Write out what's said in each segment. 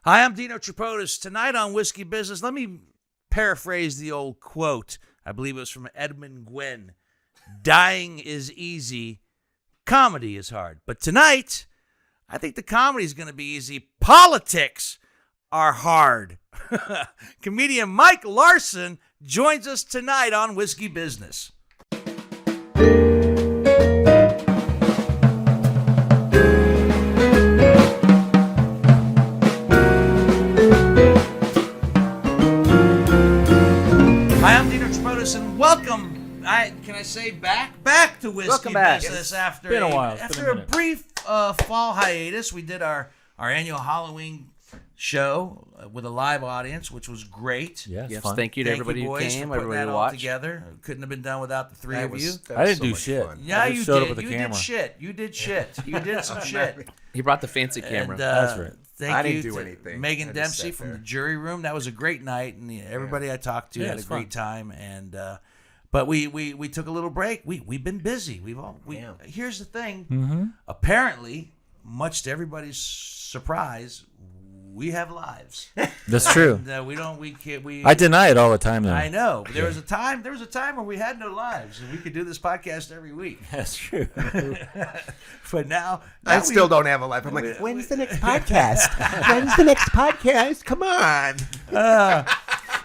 Hi, I'm Dino Tripodis. Tonight on Whiskey Business, let me paraphrase the old quote. I believe it was from Edmund Gwynn. Dying is easy. Comedy is hard. But tonight, I think the comedy is going to be easy. Politics are hard. Comedian Mike Larsen joins us tonight on Whiskey Business. And welcome, can I say back to Whiskey Business after been a while. After a brief fall hiatus. We did our annual Halloween show with a live audience, which was great. Yes, thank you to everybody who came, everybody who watched. Together. Couldn't have been done without the three of you. I didn't do shit. Yeah, you showed did. up with the camera. Did shit. You did shit. You did some shit. He brought the fancy camera. And, That's right. Thank you didn't do to anything. Megan Dempsey from the jury room. That was a great night, and everybody I talked to had a great time. And but we took a little break. We've been busy. Here's the thing. Mm-hmm. Apparently, much to everybody's surprise, we have lives. That's true. And, I deny it all the time, though. I know. There was a time where we had no lives, and we could do this podcast every week. That's true. But now I still don't have a life. I'm like, when's the next podcast? When's the next podcast? Come on.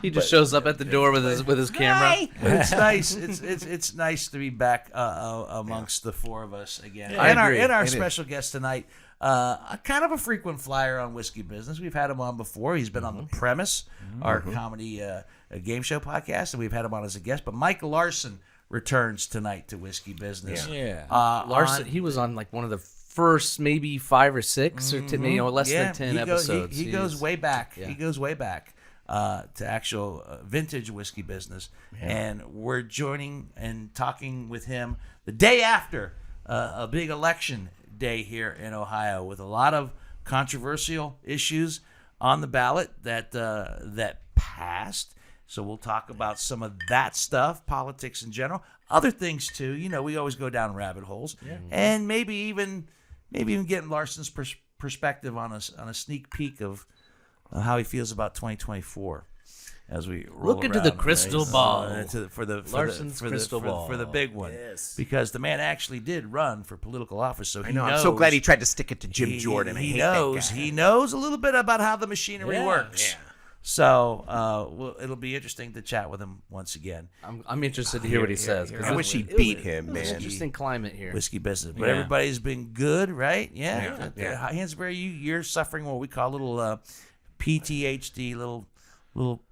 He just shows up at the door with his camera. But it's nice. It's nice to be back amongst the four of us again. Yeah, and our special guest tonight, kind of a frequent flyer on Whiskey Business. We've had him on before. He's been on The Premise, our comedy game show podcast, and we've had him on as a guest. But Mike Larsen returns tonight to Whiskey Business. Yeah. Larsen, he was on like one of the first maybe 5 or 6 or 10, less than 10 episodes. He goes way back. Yeah. He goes way back. To actual vintage Whiskey Business, and we're joining and talking with him the day after a big election day here in Ohio, with a lot of controversial issues on the ballot that passed. So we'll talk about some of that stuff, politics in general, other things too. We always go down rabbit holes, and maybe even getting Larsen's perspective on a sneak peek of how he feels about 2024 as we look into the crystal ball for Larsen's crystal ball for the big one. Yes. Because the man actually did run for political office, so he knows. I'm so glad he tried to stick it to Jim Jordan. He knows a little bit about how the machinery works. Yeah. So it'll be interesting to chat with him once again. I'm interested to hear what he says. I wish he beat him, man. It's an interesting climate here. Whiskey Business, but everybody's been good, right? Yeah. Hansberry, you're suffering what we call a little PTHD, little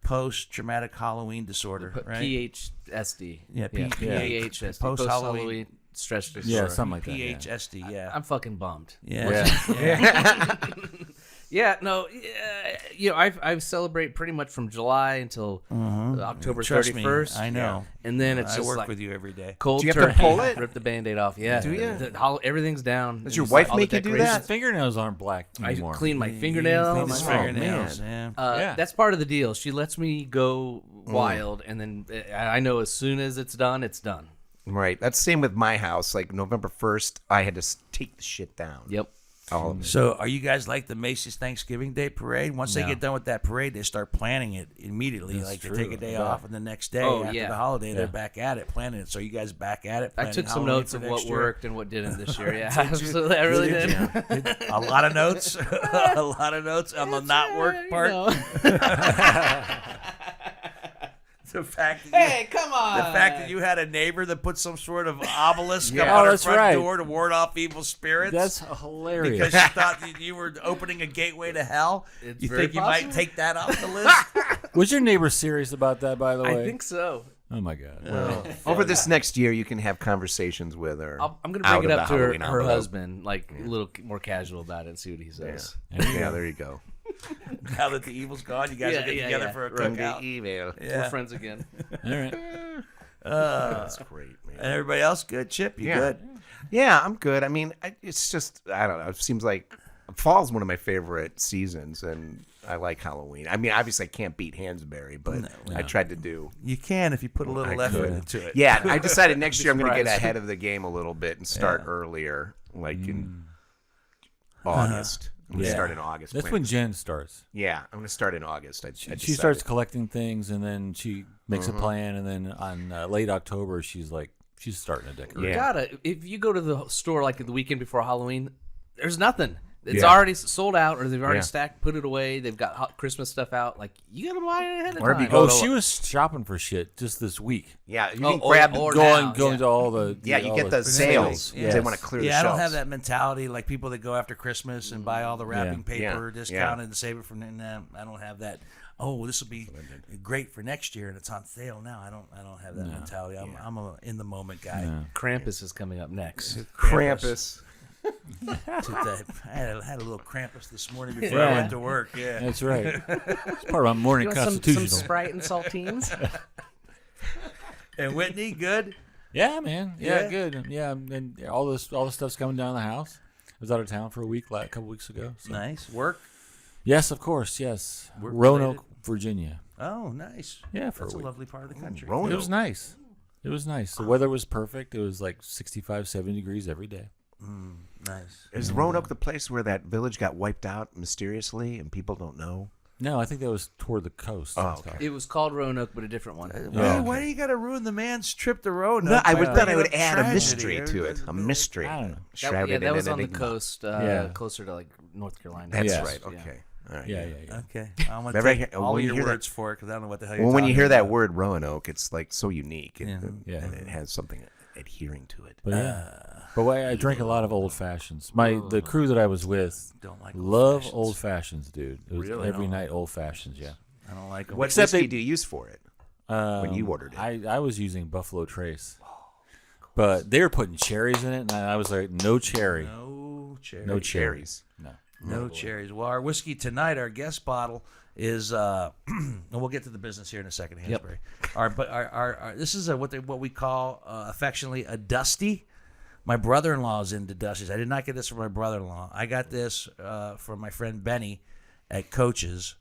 post-traumatic Halloween disorder, right? PHSD. Yeah, PHSD. Post-Halloween stress disorder. Yeah, something like that. PHSD, yeah. I'm fucking bummed. Yeah. Yeah, no, I celebrate pretty much from July until October 31st. I know. And then it's I just work like with you every day. Cold Do you have turkey. to pull it? Rip the Band-Aid off. Yeah. Do you? Everything's down. Does your wife make you do that? His fingernails aren't black I anymore. clean my fingernails. Clean his fingernails, yeah. That's part of the deal. She lets me go wild, and then I know as soon as it's done, it's done. Right. That's the same with my house. Like November 1st, I had to take the shit down. Yep. All of it. So are you guys like the Macy's Thanksgiving Day Parade? Once they get done with that parade, they start planning it immediately. That's they true. take a day off, and the next day after the holiday, they're back at it, planning it. So are you guys back at it? I took some Halloween notes for of next what year? worked and what didn't this year. Yeah, absolutely. I really did. A lot of notes. A lot of notes on the not work part. The fact that come on! The fact that you had a neighbor that put some sort of obelisk up Oh, on her that's front right. door to ward off evil spirits. That's hilarious. Because she thought that you were opening a gateway to hell. It's You very think you possible. might take that off the list? Was your neighbor serious about that, by the way? I think so. Oh, my God. Over this next year, you can have conversations with her. I'm going to bring it up to her envelope. husband, like a little more casual about it and see what he says. Yeah, there you go. Now that the evil's gone, you guys will get together for a cookout. Email. We're friends again. All right. That's great, man. And everybody else good? Chip, you good? Yeah, I'm good. I mean, it's just, I don't know. It seems like fall's one of my favorite seasons, and I like Halloween. I mean, obviously I can't beat Hansberry, but I tried to do. You can if you put a little effort into it. Yeah, I decided next year I'm going to get ahead of the game a little bit and start earlier, like in August. I'm gonna start in August. That's when Jen starts. Yeah, I'm gonna start in August. I She starts collecting things, and then she makes a plan, and then on late October, she's starting to decorate. Yeah. If you go to the store like the weekend before Halloween, there's nothing. It's already sold out, or they've already stacked, put it away. They've got hot Christmas stuff out. Like, you gotta buy it ahead of time. Oh, she was shopping for shit just this week. Yeah, you can grab going to all the you get the sales. Yes. They want to clear the Yeah, I shelves. don't have that mentality like people that go after Christmas and buy all the wrapping paper discounted and save it from. I don't have that. Oh, this will be great for next year, and it's on sale now. I don't have that mentality. I'm a in the moment guy. Yeah. Krampus is coming up next. Krampus. I had a little Krampus this morning before I went to work. Yeah, That's right. It's part of my morning Some constitutional. Sprite and saltines. And Whitney, good. Yeah, man. Yeah, Yeah? good. Yeah, and all the stuff's coming down the house. I was out of town for a couple weeks ago. So. Nice work. Yes, of course. Yes, Work Roanoke, related? Week. Oh, nice. Yeah, for That's a a week. lovely part of the country. Roanoke. It was nice. It was nice. The weather was perfect. It was like 65, 70 degrees every day. Nice. Is Roanoke the place where that village got wiped out mysteriously and people don't know? No, I think that was toward the coast. Oh, okay. It was called Roanoke, but a different one. Why do you got to ruin the man's trip to Roanoke? No, I by thought I bringing would up add a tragedy? mystery to it. A mystery. I don't know. Shrouded that in was an on the enigma. coast, Yeah. closer to like North Carolina. That's Yes. right. Okay. All right. Yeah. Okay, I'm gonna Remember, take all when you your hear that- words for it because I don't know what the hell you're Well, when you talking hear that about. word Roanoke, it's like so unique. Yeah. Yeah. It has something adhering to it. But I drank a lot of old fashions. The crew that I was with Don't like love old-fashions. old fashions, dude. It was Really? every night old fashions. Yeah. I don't like them. What Except whiskey they- do you use for it? When you ordered it? I was using Buffalo Trace, but they were putting cherries in it, and I was like, no cherry, No cherries. no cherries, no. No cherries. Well, our whiskey tonight, our guest bottle is, and we'll get to the business here in a second, Hansberry. Our this is what we call affectionately a dusty. My brother-in-law is into dusties. I did not get this from my brother-in-law. I got this from my friend Benny at Coach's,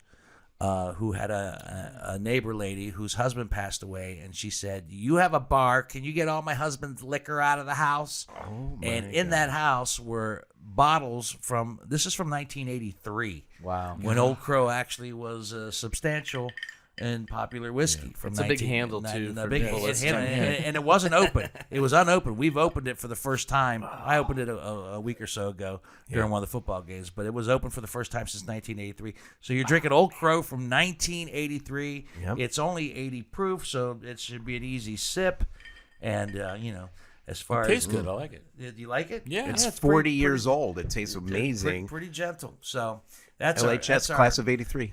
who had a neighbor lady whose husband passed away, and she said, "You have a bar. Can you get all my husband's liquor out of the house?" Oh, my And in that house were bottles from. This is from 1983. Wow. When Old Crow actually was substantial and popular whiskey. From It's a big handle, too, for people listening. and it wasn't open. It was unopened. We've opened it for the first time. I opened it a week or so ago during one of the football games, but it was open for the first time since 1983. So you're drinking Old Crow from 1983. Yep. It's only 80 proof, so it should be an easy sip. And, as far as... Tastes good. I like it. Do you like it? Yeah. It's it's 40 pretty- years old. It tastes amazing. Pretty gentle. So that's LHS our, class of 83.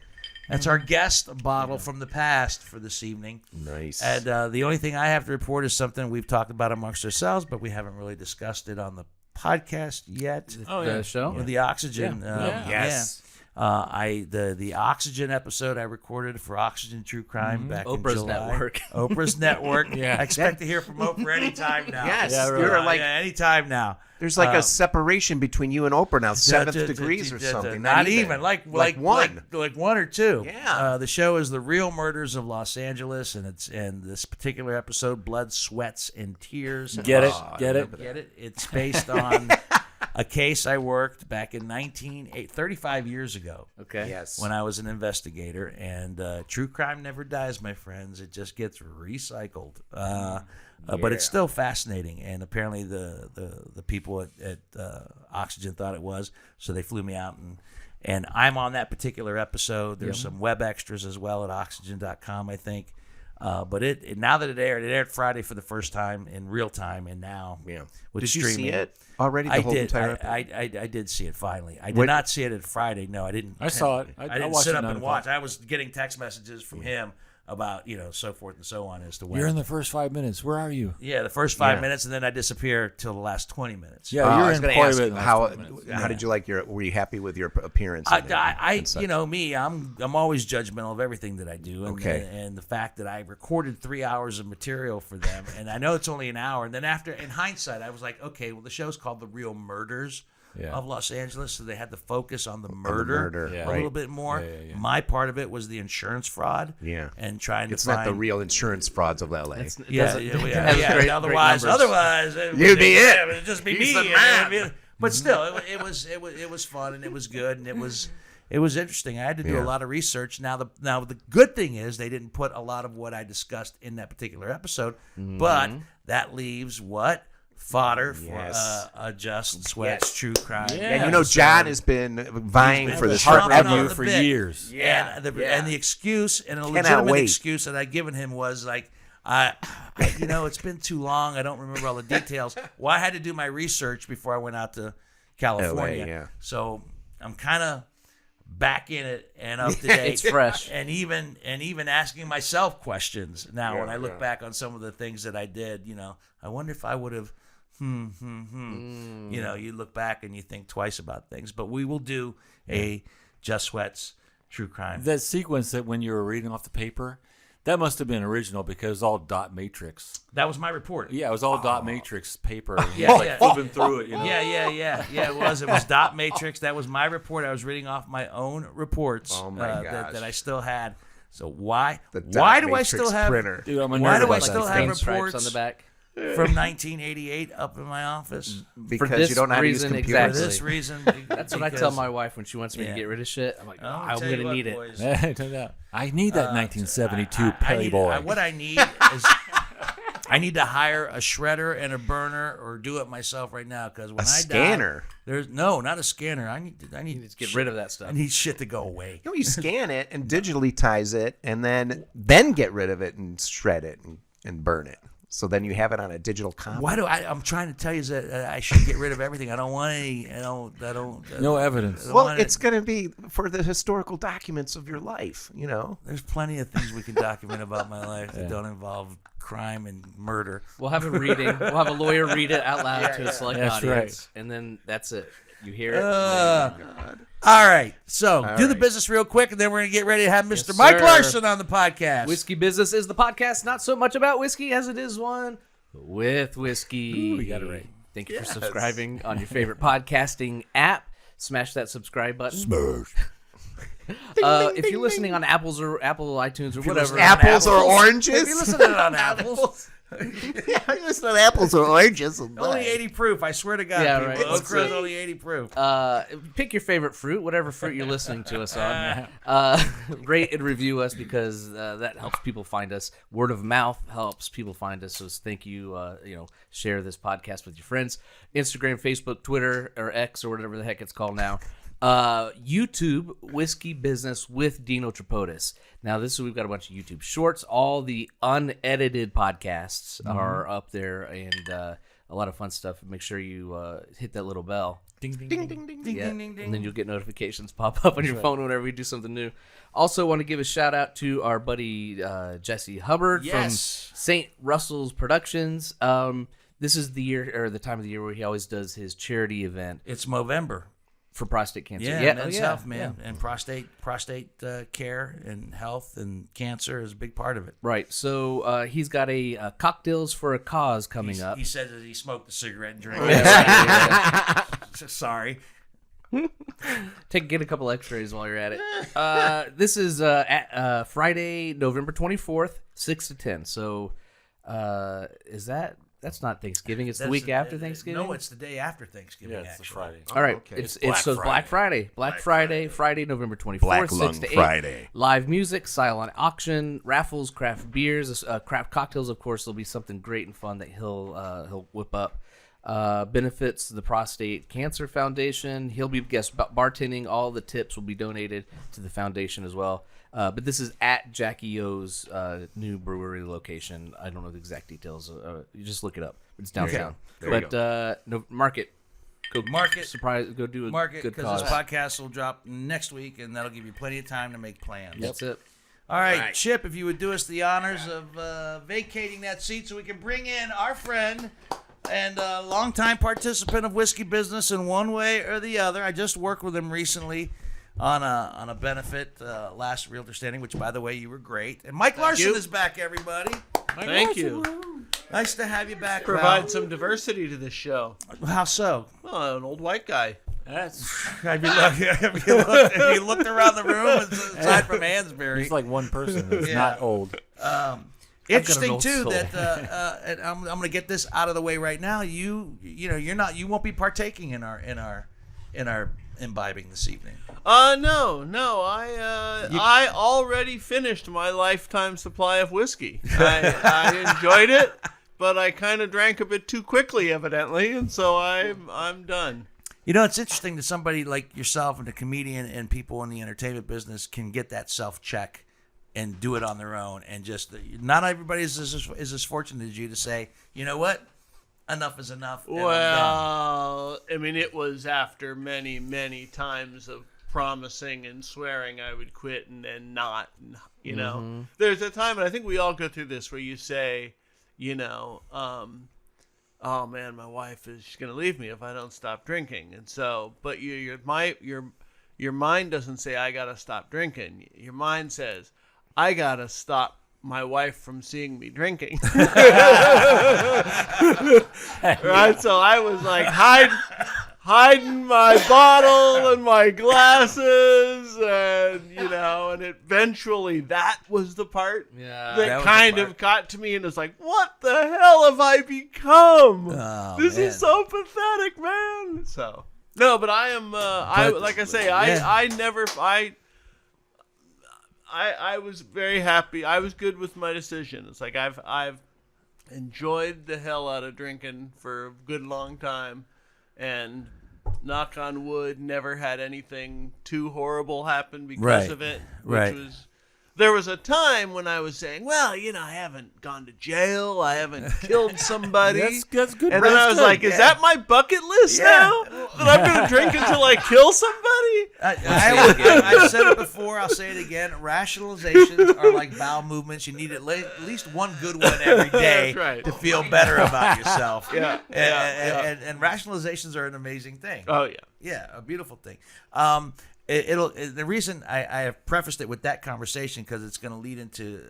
that's our guest bottle from the past for this evening. Nice. And the only thing I have to report is something we've talked about amongst ourselves, but we haven't really discussed it on the podcast yet. Oh The show? With the oxygen. Yeah. Yes. The oxygen episode I recorded for Oxygen True Crime back in Oprah's July. network. Oprah's network. Yeah. I expect to hear from Oprah anytime now. Yes. Yeah, really. You're like, anytime now. there's like a separation between you and Oprah now, seventh degrees or something. Not even like one. like one or two. Yeah. The show is The Real Murders of Los Angeles, and this particular episode, Blood, Sweats, and Tears. Get it? Oh, I Get it? remember Get it? It's based on a case I worked back in 35 years ago. Okay. Yes. When I was an investigator, and true crime never dies, my friends. It just gets recycled. But it's still fascinating, and apparently the people at Oxygen thought it was, so they flew me out, and I'm on that particular episode. There's some web extras as well at oxygen.com, I think. But now that it aired Friday for the first time in real time, and now with Did you streaming. see it already? The I whole did. entire episode? I did see it finally. I did not see it at Friday. No, I didn't. I saw it. I didn't watched sit it up 9 and o'clock. watch. I was getting text messages from him about so forth and so on as to when. You're in the first 5 minutes. Where are you? the first 5 minutes, and then I disappear till the last 20 minutes. Yeah, I you're was in going to quite a ask bit in the last how 20 minutes. how did you like were you happy with your appearance? and such? Me, I'm always judgmental of everything that I do, and, Okay. and the fact that I recorded 3 hours of material for them, and I know it's only an hour, and then in hindsight, I was like, okay, well, the show's called The Real Murders of Los Angeles, so they had to focus on the murder, Yeah. a little bit more. Yeah. My part of it was the insurance fraud, and trying It's to find not the real insurance frauds of LA. Yeah. Great Otherwise, numbers. it'd You'd be it. It'd just be He's me. the man. But still, it was fun and it was good and it was interesting. I had to do a lot of research. Now the good thing is they didn't put a lot of what I discussed in that particular episode, but that leaves what? Fodder for Just Sweats True Crime. Yeah, John has been vying for this for years. Yeah, and the excuse, and a legitimate excuse that I'd given him was like, it's been too long. I don't remember all the details. Well, I had to do my research before I went out to California. LA, so I'm kind of back in it and up to date. It's fresh. And even asking myself questions now when I look back on some of the things that I did. I wonder if I would have. You look back and you think twice about things. But we will do a Just Sweats True Crime. That sequence that when you were reading off the paper, that must have been original because it was all dot matrix. That was my report. Yeah, it was all dot matrix paper. Flipping through it. Yeah, it was. It was dot matrix. That was my report. I was reading off my own reports that I still had. So why do I still have printer? Dude, why do I still have reports reports on the back? From 1988 up in my office? Because you don't know how to use computers. Exactly. For this reason. That's what I tell my wife when she wants me to get rid of shit. I'm like, I'm going to need it. I need that 1972 Playboy. What I need is I need to hire a shredder and a burner or do it myself right now because when scanner. There's not a scanner. I need to get rid of that stuff. I need shit to go away. You scan it and digitalize it and then get rid of it and shred it and burn it. So then you have it on a digital copy. I'm trying to tell you that I should get rid of everything. I don't want any. I don't. No evidence. Well, it's going to be for the historical documents of your life. There's plenty of things we can document about my life that don't involve crime and murder. We'll have a reading. We'll have a lawyer read it out loud to a select audience, and then that's it. You hear it. All right. So do the business real quick, and then we're going to get ready to have Mr. Mike Larsen on the podcast. Whiskey Business is the podcast not so much about whiskey as it is one with whiskey. Ooh, we got it right. Thank you for subscribing on your favorite podcasting app. Smash that subscribe button. Smash. If you're listening on Apple iTunes or whatever. Apples or oranges? If you're listening on apples. You listen to apples or oranges. Only 80 proof. I swear to God. Yeah, people. right. Oak Crow's only 80 proof. Pick your favorite fruit, whatever fruit you're listening to us on. Rate and review us because that helps people find us. Word of mouth helps people find us. So thank you. Share this podcast with your friends. Instagram, Facebook, Twitter, or X, or whatever the heck it's called now. YouTube, Whiskey Business with Dino Tripodis. Now, we've got a bunch of YouTube shorts. All the unedited podcasts are up there, and a lot of fun stuff. Make sure you hit that little bell. Ding, ding, ding, ding, ding, ding, And ding. then you'll get notifications pop up on your phone whenever we do something new. Also, want to give a shout out to our buddy Jesse Hubbard from St. Russell's Productions. This is the year or the time of the year where he always does his charity event. It's Movember. For prostate cancer. Men's health, man. Yeah. And prostate care and health and cancer is a big part of it. Right. So he's got a Cocktails for a Cause coming up. He said that he smoked a cigarette and drank it. Sorry. Get a couple x-rays while you're at it. This is Friday, November 24th, 6 to 10. So is that... That's not Thanksgiving. It's the week after Thanksgiving. No, it's the day after Thanksgiving. Yeah, it's the Friday. All right, okay. It's Black Friday. Black Friday, Friday, November 24th, Black 6 Lung to 8. Friday. Live music, silent auction, raffles, craft beers, craft cocktails. Of course, there'll be something great and fun that he'll whip up. Benefits the Prostate Cancer Foundation. He'll be guest bartending. All the tips will be donated to the foundation as well. But this is at Jackie O's new brewery location. I don't know the exact details. You just look it up. It's downtown. Okay. Mark it. Go Market. Surprise. Go do a Market, good because cause. this podcast will drop next week, and that'll give you plenty of time to make plans. That's it. All right, Chip, if you would do us the honors of vacating that seat so we can bring in our friend and longtime participant of Whiskey Business in one way or the other. I just worked with him recently on a benefit, last Realtor Standing, which, by the way, you were great. And Mike Larsen is back, everybody. Thank you. Nice to have you back. Provide some diversity to this show. How so? Well, an old white guy. Have you looked around the room aside from Hansberry? He's like one person that's not old. Interesting old too soul. that and I'm going to get this out of the way right now. You won't be partaking in our imbibing this evening. No. I already finished my lifetime supply of whiskey. I enjoyed it, but I kind of drank a bit too quickly, evidently, and so I'm done. It's interesting that somebody like yourself and a comedian and people in the entertainment business can get that self-check and do it on their own, and just not everybody is as fortunate as you to say, you know what, enough is enough. And Well, I mean, it was after many, many times of promising and swearing I would quit and then not. There's a time, and I think we all go through this, where you say, oh man, my wife is going to leave me if I don't stop drinking. And so, but your mind doesn't say I got to stop drinking. Your mind says I got to stop my wife from seeing me drinking. Right? So I was like hiding my bottle and my glasses, and and eventually that was the part that kind of got to me, and it's like, what the hell have I become? This is so pathetic, man. So no, but I am I was very happy. I was good with my decision. It's like I've enjoyed the hell out of drinking for a good long time, and knock on wood, never had anything too horrible happen because of it. There was a time when I was saying, well, I haven't gone to jail, I haven't killed somebody. That's good. And then I was like, is that my bucket list now? That I'm going to drink until I kill somebody? I've said it before, I'll say it again. Rationalizations are like bowel movements. You need at least one good one every day to feel better about yourself. And rationalizations are an amazing thing. Oh, yeah. Yeah, a beautiful thing. The reason I have prefaced it with that conversation, because it's going to lead into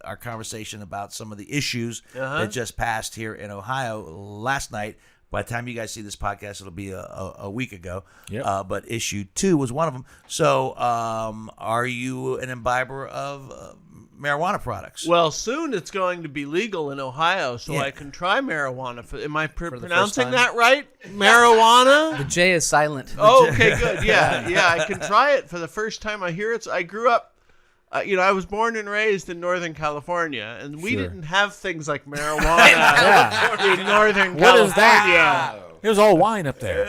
our conversation about some of the issues that just passed here in Ohio last night. By the time you guys see this podcast, it'll be a week ago. Yep. But issue 2 was one of them. So are you an imbiber of marijuana products? Well, soon it's going to be legal in Ohio, so I can try marijuana. Am I pronouncing that right? Marijuana? The J is silent. Oh, okay, good. Yeah, I can try it for the first time I hear it. So I grew up, I was born and raised in Northern California, and we didn't have things like marijuana in Northern California. What is that? It was all wine up there.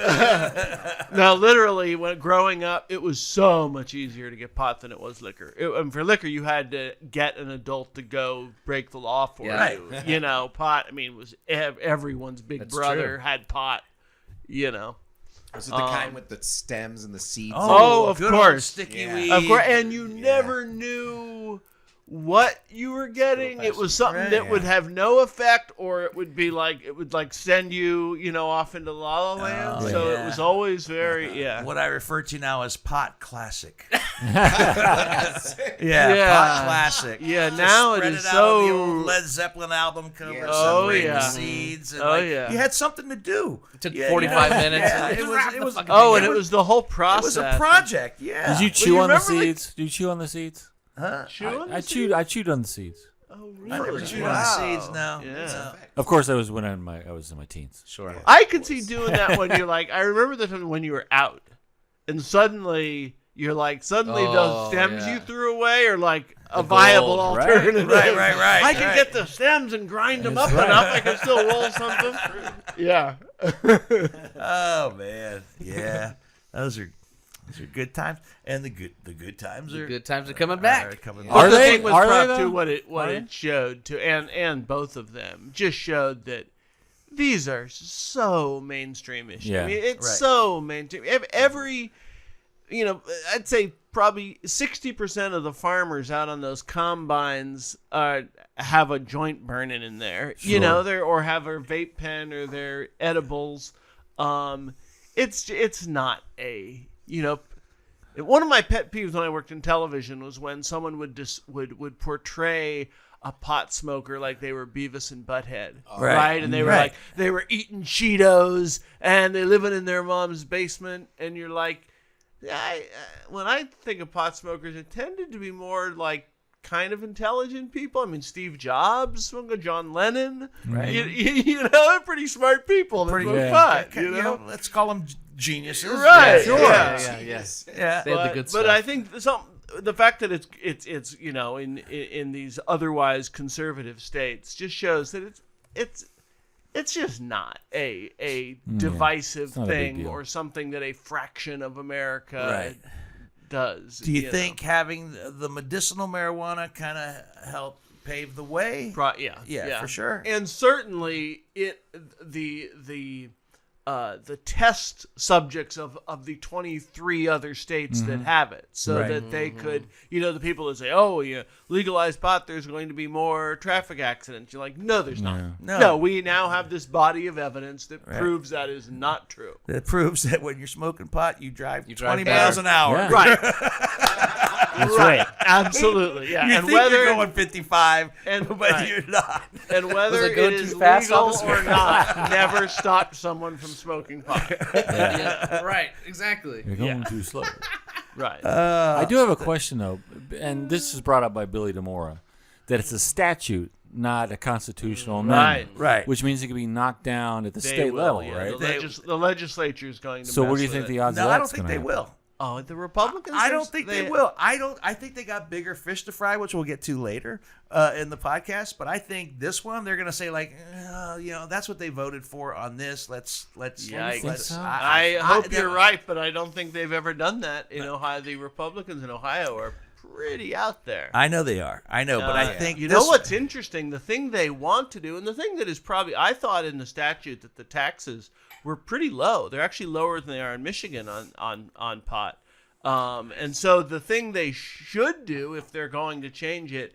Now, literally, when growing up, it was so much easier to get pot than it was liquor. For liquor, you had to get an adult to go break the law for you. Pot, was everyone's big brother had pot, Was it the kind with the stems and the seeds? Oh, of course. Sticky weed. Of course. And you never knew what you were getting. It was something that would have no effect, or it would be like, send you, off into La La Land. So it was always very, what I refer to now as pot classic. Yeah. Pot classic. Yeah, Just now spread it is out so. on the old Led Zeppelin album cover, Oh, separate yeah. the seeds, and you had something to do. It took 45 minutes. Yeah, it was. And it was the whole process. It was a project. Yeah. Did you chew on the remember, seeds? Did you chew on the seeds? Huh? I chewed on the seeds. Oh, I never really? chewed on the seeds. No. Yeah. No. Of course, I was when I was in my teens. Sure. I could see doing that when you're like, I remember the time when you were out, and suddenly you're like, those stems you threw away are like a viable alternative. Right. I can get the stems and grind them up enough. I can still roll something. Yeah. Oh man. Yeah. Those are good times, and the good times are Good times are coming back. coming But the they? thing with Are they, Prop though? 2, what it showed to, and both of them just showed that these are so mainstream issues. Yeah. It's so mainstream. Every, I'd say probably 60% of the farmers out on those combines have a joint burning in there. Sure. Or have a vape pen or their edibles. It's not a. One of my pet peeves when I worked in television was when someone would portray a pot smoker like they were Beavis and Butthead, right? And they were like, they were eating Cheetos and they living in their mom's basement, and you're like, when I think of pot smokers, it tended to be more like kind of intelligent people. I mean, Steve Jobs, John Lennon, Right. you know, they're pretty smart people. That smoke yeah. pot, You know, let's call them geniuses. Right. Sure. Yeah. Yeah. They have the good stuff. But I think the fact that it's you know in these otherwise conservative states just shows that it's just not a divisive not a big thing deal. or something that a fraction of America Right. does. Do you know. think having the medicinal marijuana kind of helped pave the way? Yeah, for sure. And certainly the test subjects of the 23 other states that have it, so Right. that they could, you know, the people that say, oh, you legalize pot, there's going to be more traffic accidents. You're like, no, there's not. No, we now have this body of evidence that proves that is not true. That proves that when you're smoking pot, you drive 20 better. miles an hour. Yeah. Right. right. Absolutely. Yeah. You and think whether you're going 55, but right. you're not. and whether Was it it going is too fast, legal officer? or not never stopped someone from smoking pot. Yeah, right, exactly. You're going too slow. Right. I do have a question though, and this is brought up by Billy DeMora, that it's a statute, not a constitutional amendment. Right. Which means it can be knocked down at the They state will, level, yeah. right? The legislature is going to. So what mess do you with think it. the odds No, of I that's don't think gonna they happen? will. Oh, the Republicans. I don't think they will. I think they got bigger fish to fry, which we'll get to later in the podcast. But I think this one, they're going to say like, you know, that's what they voted for on this. Let's. Yikes. so? I hope you're right, but I don't think they've ever done that in Ohio. The Republicans in Ohio are pretty out there. I know they are. I know, but I think you this, know what's interesting. The thing they want to do, and the thing that is probably, I thought in the statute that the taxes were pretty low. They're actually lower than they are in Michigan on pot. And so the thing they should do if they're going to change it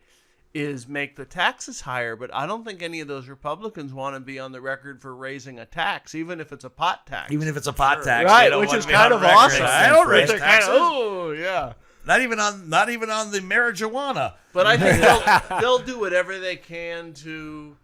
is make the taxes higher. But I don't think any of those Republicans want to be on the record for raising a tax, even if it's a pot tax. even if it's a pot tax, right, they don't which want is to be kind on of record. awesome. I don't raise They're kind taxes. of, oh yeah. Not even on the marijuana. But I think they'll do whatever they can to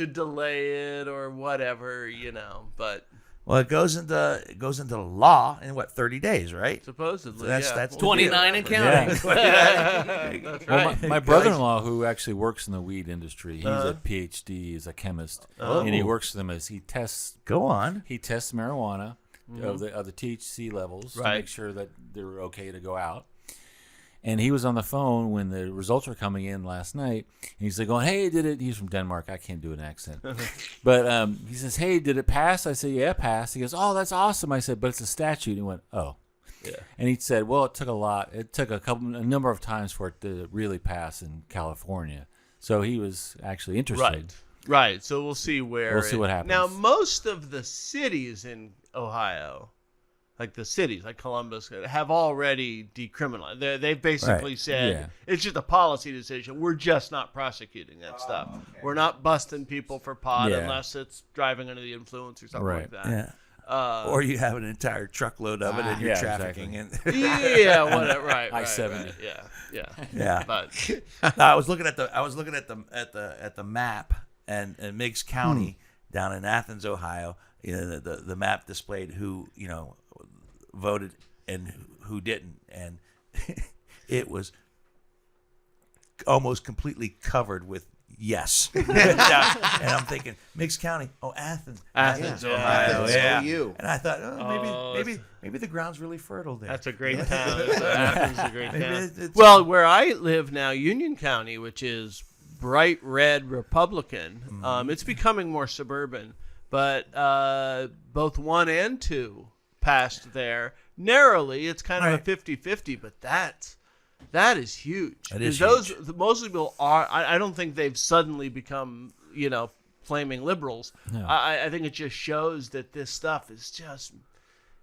delay it or whatever, you know. But Well, it goes into law in 30 days, right? supposedly, So that's yeah. that's the 29 and counting. That's Well, right. my brother-in-law, who actually works in the weed industry, he's a PhD, he's a chemist, and he works for them as he tests Go on. marijuana of the THC levels to Right. make sure that they're okay to go out. And he was on the phone when the results were coming in last night. And he's like going, hey, did it? He's from Denmark. I can't do an accent. But he says, hey, did it pass? I said, yeah, it passed. He goes, oh, that's awesome. I said, but it's a statute. And he went, oh. Yeah. And he said, well, it took a lot. It took a number of times for it to really pass in California. So he was actually interested. Right. So we'll see where. We'll see what happens. Now, most of the cities in Ohio, like the cities, like Columbus, have already decriminalized. They've basically Right. said Yeah. it's just a policy decision. We're just not prosecuting that stuff. okay. We're not busting people for pot Yeah. unless it's driving under the influence or something Right. like that. Yeah. Or you have an entire truckload of it and you're yeah, trafficking Yeah, whatever. Right. I-70. Right. Yeah. Yeah. But I was looking at the map and Meigs County down in Athens, Ohio. You know, the map displayed who, you know, voted and who didn't, and it was almost completely covered with yes. And I'm thinking Meigs County, Athens, Ohio, Athens, yeah. OU. And I thought, maybe the ground's really fertile there. that's a great town. Athens is a great Maybe town. it's- Well, where I live now, Union County, which is bright red Republican, it's becoming more suburban. But both 1 and 2 passed there narrowly. It's kind of a Right. 50-50, but that is huge. That is Those huge. most people are. I don't think they've suddenly become, you know, flaming liberals. No. I think it just shows that this stuff is just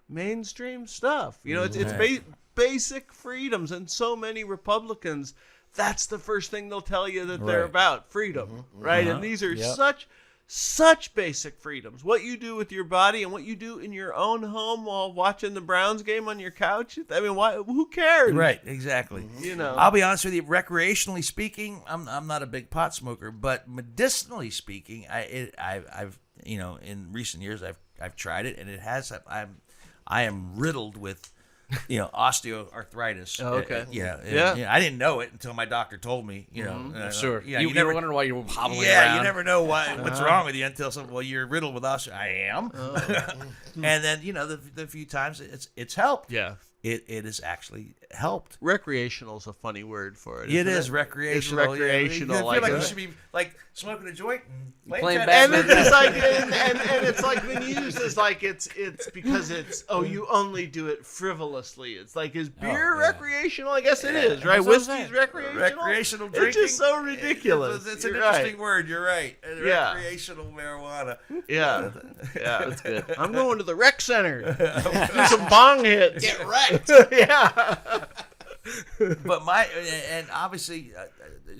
mainstream stuff. You know, it's basic freedoms, and so many Republicans, that's the first thing they'll tell you that they're Right. about, freedom, right? And these are Yep. such basic freedoms. What you do with your body and what you do in your own home while watching the Browns game on your couch. I mean, why? Who cares? Right, exactly. You know. I'll be honest with you. Recreationally speaking, I'm not a big pot smoker, but medicinally speaking, I've you know, in recent years I've tried it, and it has. I am riddled with osteoarthritis. Oh, okay. Yeah. I didn't know it until my doctor told me. Sure. Yeah, you never wondering why you're hobbling around. Yeah, you never know what's wrong with you until you're riddled with osteo. I am. And then the few times it's helped. Yeah. It has actually helped. Recreational is a funny word for it. It isn't is recreational. It's recreational. I feel like you should be like smoking a joint and Playing tennis. And it's like, and it's like been used as like it's because it's you only do it frivolously. It's like, is beer recreational? I guess it is, right? That's what I'm Whiskey's saying. recreational. Recreational drinking. It's just so ridiculous. It's an You're interesting right. word. You're right. Yeah. Recreational marijuana. Yeah, That's good. I'm going to the rec center. Do some bong hits. Get wrecked. Yeah. But and obviously,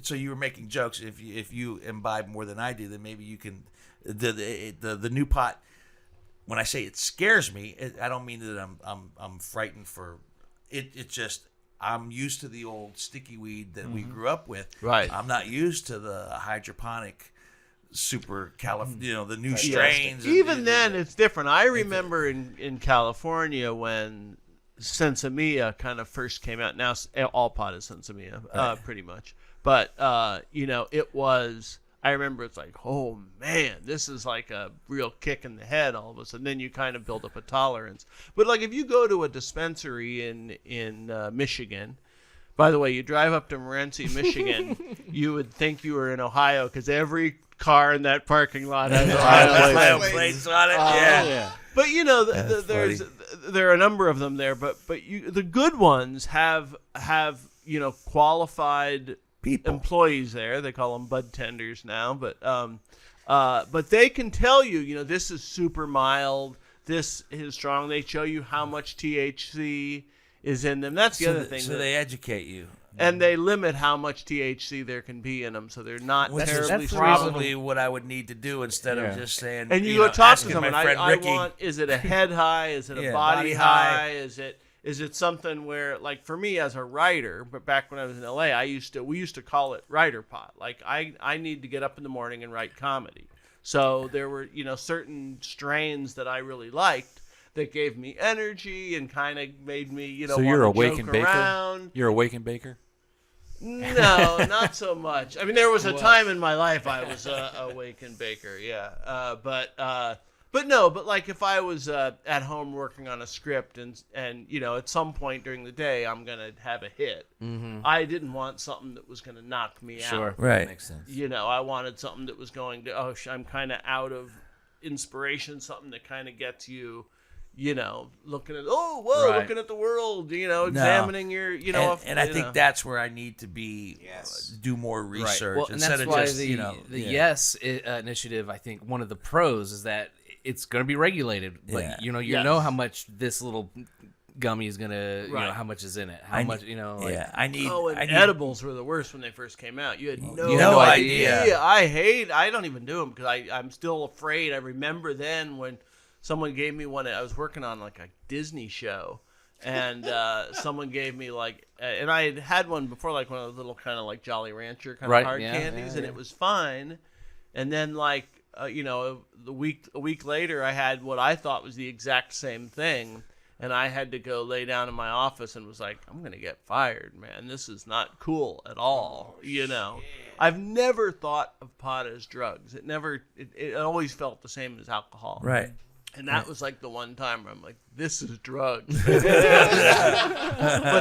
so you were making jokes. If you imbibe more than I do, then maybe you can. The new pot. When I say it scares me, I don't mean that I'm frightened for it. It's just I'm used to the old sticky weed that we grew up with. Right. I'm not used to the hydroponic super the new strains. Even then, it's different. I remember in California when Sensimilla kind of first came out. Now all pot is Sensimilla, pretty much. But it was. I remember it's like, oh man, this is like a real kick in the head all of a sudden. Then you kind of build up a tolerance. But like if you go to a dispensary in Michigan. By the way, you drive up to Morenci, Michigan, you would think you were in Ohio because every car in that parking lot has Ohio plates on it. Yeah. But there are a number of them there. But the good ones have qualified People. employees there. They call them bud tenders now. But they can tell you, this is super mild. This is strong. They show you how much THC is in them. That's the other thing. So they educate you. And they limit how much THC there can be in them, so they're not terribly That's strong. probably what I would need to do instead of just saying. And you go talk to asking someone. my friend I Ricky. want. Is it a head high? Is it a Yeah, body body high? high. Is it something where, like for me as a writer, but back when I was in LA, we used to call it writer pot. Like I need to get up in the morning and write comedy. So there were certain strains that I really liked that gave me energy and kind of made me So you're a want to Wake and joke Baker? around. You're a Wake and Baker? No, not so much. I mean, there was a time in my life I was a Wake and Baker, yeah. But like if I was at home working on a script and at some point during the day I'm gonna have a hit, I didn't want something that was gonna knock me out. Right. Makes sense. I wanted something that was going to I'm kind of out of inspiration, something that kind of gets you. Looking at looking at the world, examining your, and I think that's where I need to be, do more research Well, and instead that's of why just, the Yes initiative. I think one of the pros is that it's going to be regulated. Like you know how much this little gummy is going to, how much is in it, how much, I need. Edibles were the worst when they first came out. You had no idea. I don't even do them because I'm still afraid. I remember then when someone gave me one. I was working on like a Disney show, and someone gave me and I had one before, like one of those little kind of like Jolly Rancher kind of hard candies, and it was fine. And then a week later, I had what I thought was the exact same thing, and I had to go lay down in my office and was like, I'm gonna get fired, man. This is not cool at all. I've never thought of pot as drugs. It always felt the same as alcohol. Right. And that was like the one time where I'm like, this is drugs. But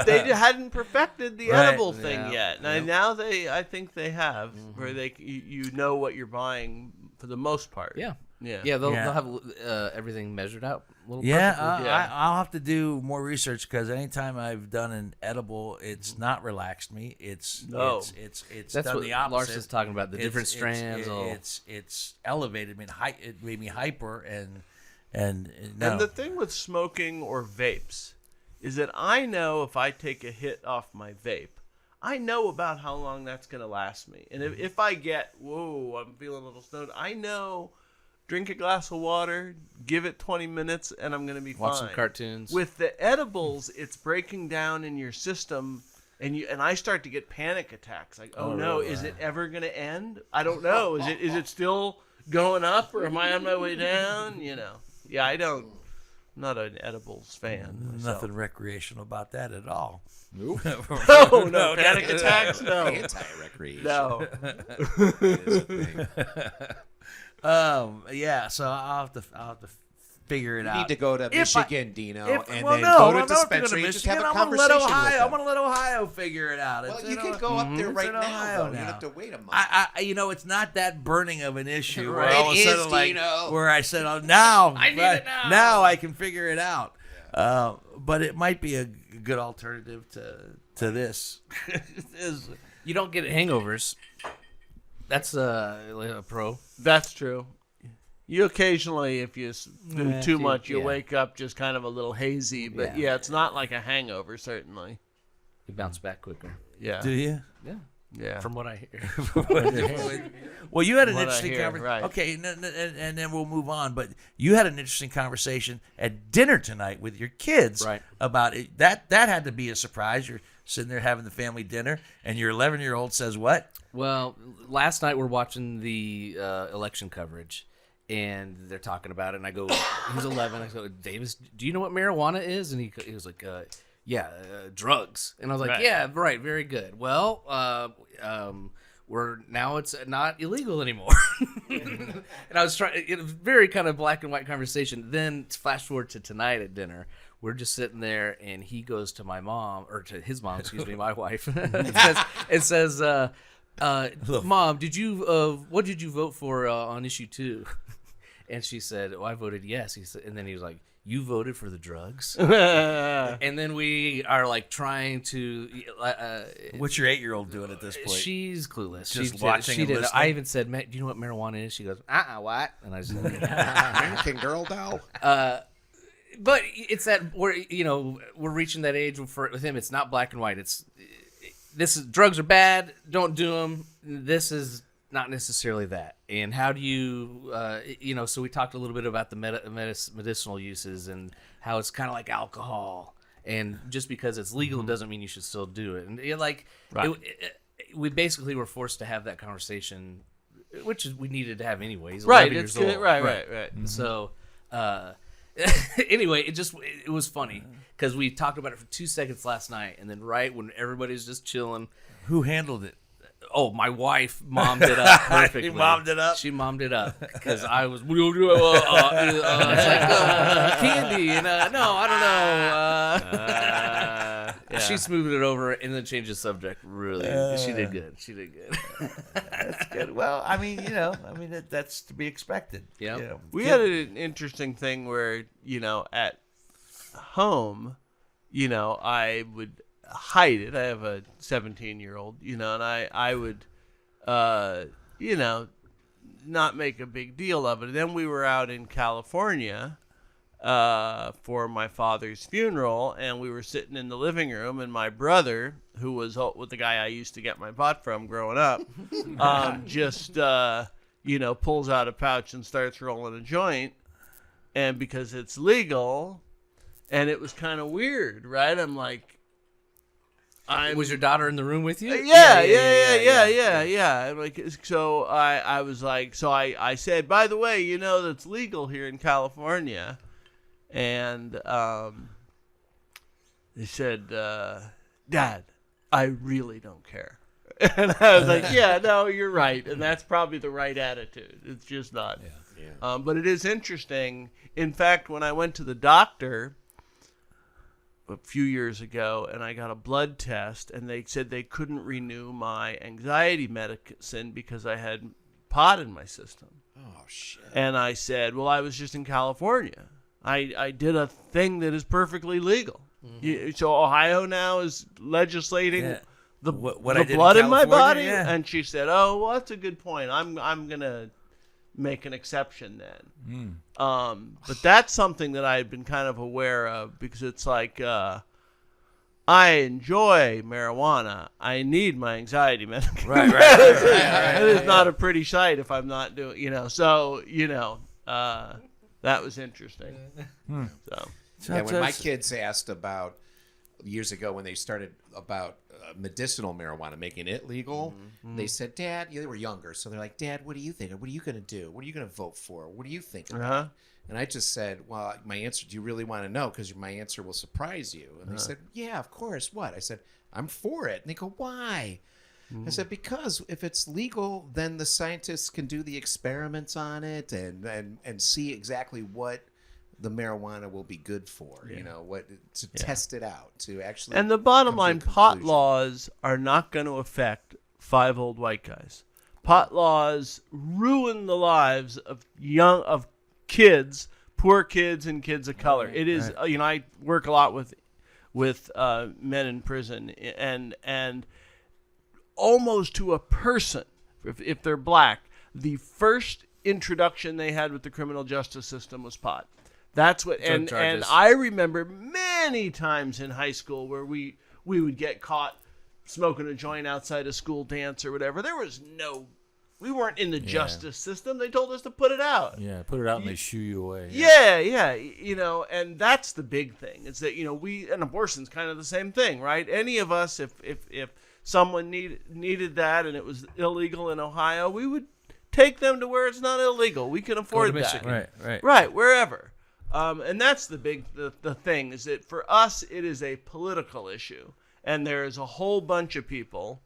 they hadn't perfected the edible thing yet. Now I think they have, where you know what you're buying for the most part. Yeah. Yeah. They'll have everything measured out a little Yeah, perfectly. I'll have to do more research because anytime I've done an edible, it's not relaxed me. It's That's done what the opposite. Larson's talking about, the different strands. It's elevated me. It made me hyper and And the thing with smoking or vapes is that I know if I take a hit off my vape, I know about how long that's going to last me. And if I get, I'm feeling a little stoned, I know, drink a glass of water, give it 20 minutes, and I'm going to be fine. Watch some cartoons. With the edibles, it's breaking down in your system, and I start to get panic attacks. Like, is it ever going to end? I don't know. Is it still going up, or am I on my way down? Yeah, I don't not an edibles fan. Nothing recreational about that at all. Nope. No, panic attacks. No, Anti-recreation. no. Is a thing. Yeah. So I'll have to figure it You out. need to go to Michigan, Dino, and well, then no, go I'm to a not gonna dispensary and just have Michigan. a I'm gonna let conversation with Ohio. them. I'm gonna let Ohio figure it out. Well, It's you in can O- go up there it's right in now, Ohio though. You now. don't have to wait a month. I it's not that burning of an issue where Right. all of a It sudden is, like Dino. where I said, "Oh, now I need it now." Now I can figure it out." But it might be a good alternative to this. You don't get hangovers. That's a pro. That's true. You occasionally, if you do too much, you yeah. wake up just kind of a little hazy. But Yeah. it's not like a hangover, certainly. You bounce back quicker. Yeah. Do you? Yeah. Yeah. From what I hear. Well, you had an What I interesting hear, conversation. right. Okay, and then we'll move on. But you had an interesting conversation at dinner tonight with your kids, Right. About it. That had to be a surprise. You're sitting there having the family dinner, and your 11-year-old says, "What?" Well, last night we're watching the election coverage, and they're talking about it. And I go, he's 11. I go, Davis, do you know what marijuana is? And he was like, yeah, drugs. And I was like, Right. yeah, right, very good. Well, it's not illegal anymore. And I was trying. It was very kind of black and white conversation. Then flash forward to tonight at dinner. We're just sitting there, and he goes to my mom, or to his mom, excuse me, my wife. It says, Mom, what did you vote for on issue 2? And she said, "Oh, I voted yes." And then he was like, "You voted for the drugs?" And then we are like trying to. What's your 8-year-old doing at this point? She's clueless. Just She watching and didn't. listening? I even said, "Do you know what marijuana is?" She goes, what? And I just. American Girl doll. But it's that we're reaching that age with him. It's not black and white. Drugs are bad. Don't do them. This is not necessarily that. And how do you, so we talked a little bit about the medicinal uses and how it's kind of like alcohol. And just because it's legal doesn't mean you should still do it. And we basically were forced to have that conversation, which we needed to have anyways. Right. 11 It's years good. old. Right. So, anyway, it was funny because we talked about it for 2 seconds last night, and then right when everybody's just chilling, Who handled it? oh, my wife mommed it up perfectly. She mommed it up? She mommed it up because I was it's like candy and no, I don't know. She smoothed it over and then changed the subject. Really, she did good. She did good. That's good. Well, that's to be expected. Yep. You know, We had an interesting thing where, at home, I would hide it. I have a 17-year-old, and I would, not make a big deal of it. And then we were out in California for my father's funeral, and we were sitting in the living room, and my brother, who was with the guy I used to get my pot from growing up, just pulls out a pouch and starts rolling a joint, and because it's legal, and it was kind of weird, right? I'm like, Was your daughter in the room with you? Yeah. Like, so I was like, I said, by the way, that's legal here in California. And they said, Dad, I really don't care. And I was like, yeah, no, you're right. And that's probably the right attitude. It's just not. Yeah. But it is interesting. In fact, when I went to the doctor a few years ago and I got a blood test, and they said they couldn't renew my anxiety medicine because I had pot in my system. Oh, shit. And I said, well, I was just in California. I did a thing that is perfectly legal. So Ohio now is legislating the what I did in blood in my California, body. yeah. And she said, oh, well, that's a good point. I'm going to make an exception then. But that's something that I've been kind of aware of, because it's like, I enjoy marijuana. I need my anxiety medication. Right. It is not a pretty sight if I'm not doing, so, that was interesting. So Yeah, when my kids asked about years ago when they started about medicinal marijuana, making it legal. They said, Dad, they were younger, so they're like, Dad, what do you think? What are you going to do? What are you going to vote for? What do you think about? And I just said, well, my answer, do you really want to know? Because my answer will surprise you. And they said, yeah, of course. What? I said, I'm for it. And they go, why? I said, because if it's legal, then the scientists can do the experiments on it and see exactly what the marijuana will be good for, to test it out, to actually. And the bottom come to a line, pot conclusion. laws are not going to affect 5 old white guys. Pot laws ruin the lives of kids, poor kids, and kids of color. It is, I work a lot with men in prison, and almost to a person, if they're black, the first introduction they had with the criminal justice system was pot. That's what, and I remember many times in high school where we would get caught smoking a joint outside a school dance or whatever. We weren't in the justice system. They told us to put it out. Yeah, put it out and they shoo you away. Yeah, and that's the big thing. It's that, and abortion's kind of the same thing, right? Any of us, if someone needed that and it was illegal in Ohio, we would take them to where it's not illegal. We can afford that. Right, wherever. And that's the thing is that for us, it is a political issue. And there is a whole bunch of people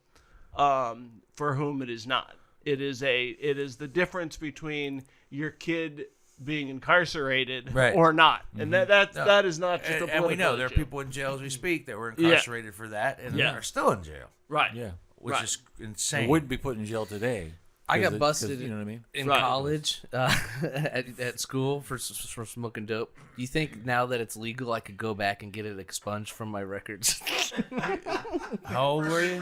for whom it is not. It is the difference between your kid being incarcerated or not. And that is not just a political and we know issue. there are people in jail as we speak that were incarcerated for that and are still in jail. Right. Yeah. Which is insane. They wouldn't be put in jail today. I got busted you know what I mean? in college at school for smoking dope. Do you think now that it's legal, I could go back and get it expunged from my records? How old were you?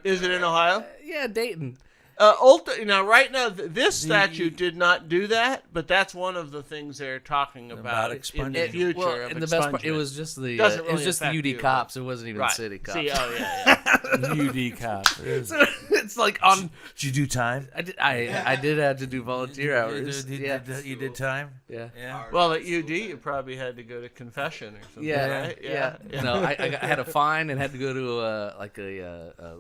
Is it in Ohio? Yeah, Dayton. Right now, this statute did not do that, but that's one of the things they're talking about in the future. Well, of and the best part, it expungement. was just the Doesn't it really was just the affect UD you, cops. It wasn't even city cops. See, UD cop. It's like on. Did you do time? I did have to do volunteer hours. You did time? Yeah. Well, at UD, you probably had to go to confession or something. Yeah, right? yeah. No, I had a fine and had to go to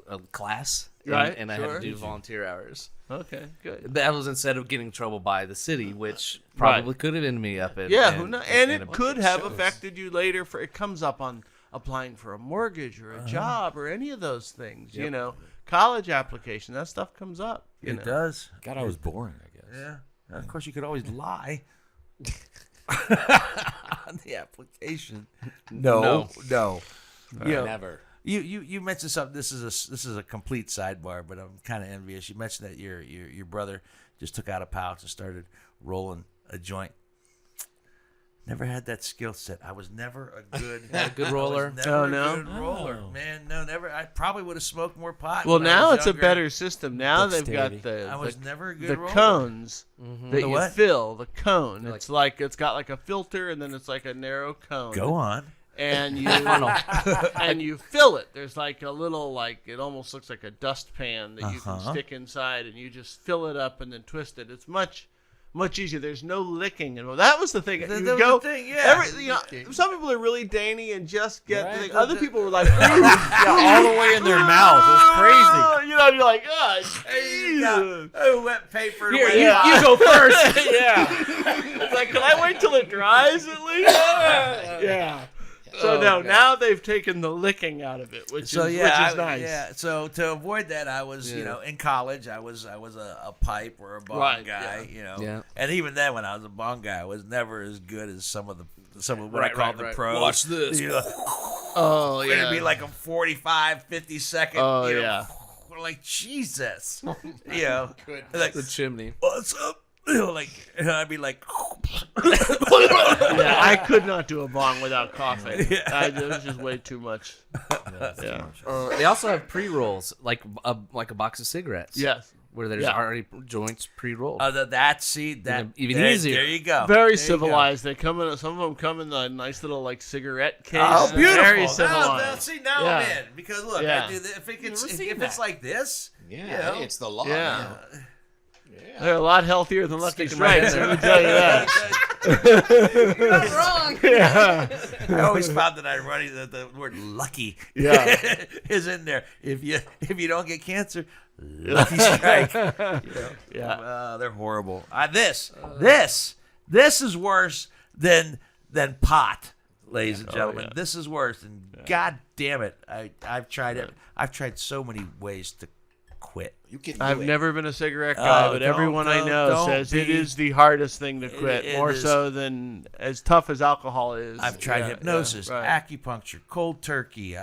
a class. And I had to do volunteer hours. Okay, good. That was instead of getting in trouble by the city, which probably could have ended me up. Who knows? And it could have affected you later. It comes up on applying for a mortgage or a job or any of those things. Yep. College application, that stuff comes up. It does. God, I was boring, I guess. Yeah. Of course, you could always lie on the application. No. Never. You mentioned something. This is a complete sidebar, but I'm kind of envious. You mentioned that your brother just took out a pouch and started rolling a joint. Never had that skill set. I was never a good roller. Good roller, man. No, never. I probably would have smoked more pot. Well, when I now was it's younger. a better system. Now they've Dexterity. got I was never a good the roller. cones that you what? fill. The cone. It's got like a filter, and then it's like a narrow cone. Go on. And you and you fill it. There's like a little it almost looks like a dustpan that you can stick inside, and you just fill it up and then twist it. It's much easier. There's no licking, and that was the thing. That was the thing, yeah. Some people are really dainty and just get the thing. Right. Other people were like, all the way in their mouth. It's crazy. You're like, oh, Oh, wet paper. Here, you go first. yeah. It's like, can I wait till it dries at least? Yeah. So now they've taken the licking out of it, which is nice. Yeah. So to avoid that, I was, in college, I was a pipe or a bong guy, Yeah. And even then, when I was a bong guy, I was never as good as some of what I call the pros. Watch this. Oh, yeah. It'd be like a 45, 50 second. Oh, yeah. We're like, Jesus. Like, The chimney. what's up? And I'd be like, Yeah, I could not do a bong without coughing. It was just way too much. Yeah. They also have pre-rolls, like a box of cigarettes. Yes. Where there's already joints pre-rolled. even easier. There you go. Very There you civilized. They come in. Some of them come in a nice little cigarette case. Oh, beautiful! Very civilized. Now Yeah. I'm in, because look, Yeah. I do if it's like this, Yeah, it's the law. Yeah. now. They're a lot healthier than Lucky Sticking my Strikes. head Let me tell you that. You're not wrong. Yeah. I always found that ironic that the word "lucky" Yeah. is in there. If you don't get cancer, lucky strike. Yeah. They're horrible. This is worse than pot, ladies and gentlemen. yeah. This is worse. And God damn it, I've tried it. I've tried so many ways to quit. You can. I've do it. never been a cigarette guy, but everyone I know says it is the hardest thing to quit, more so than as tough as alcohol is. I've tried hypnosis, right. acupuncture, cold turkey.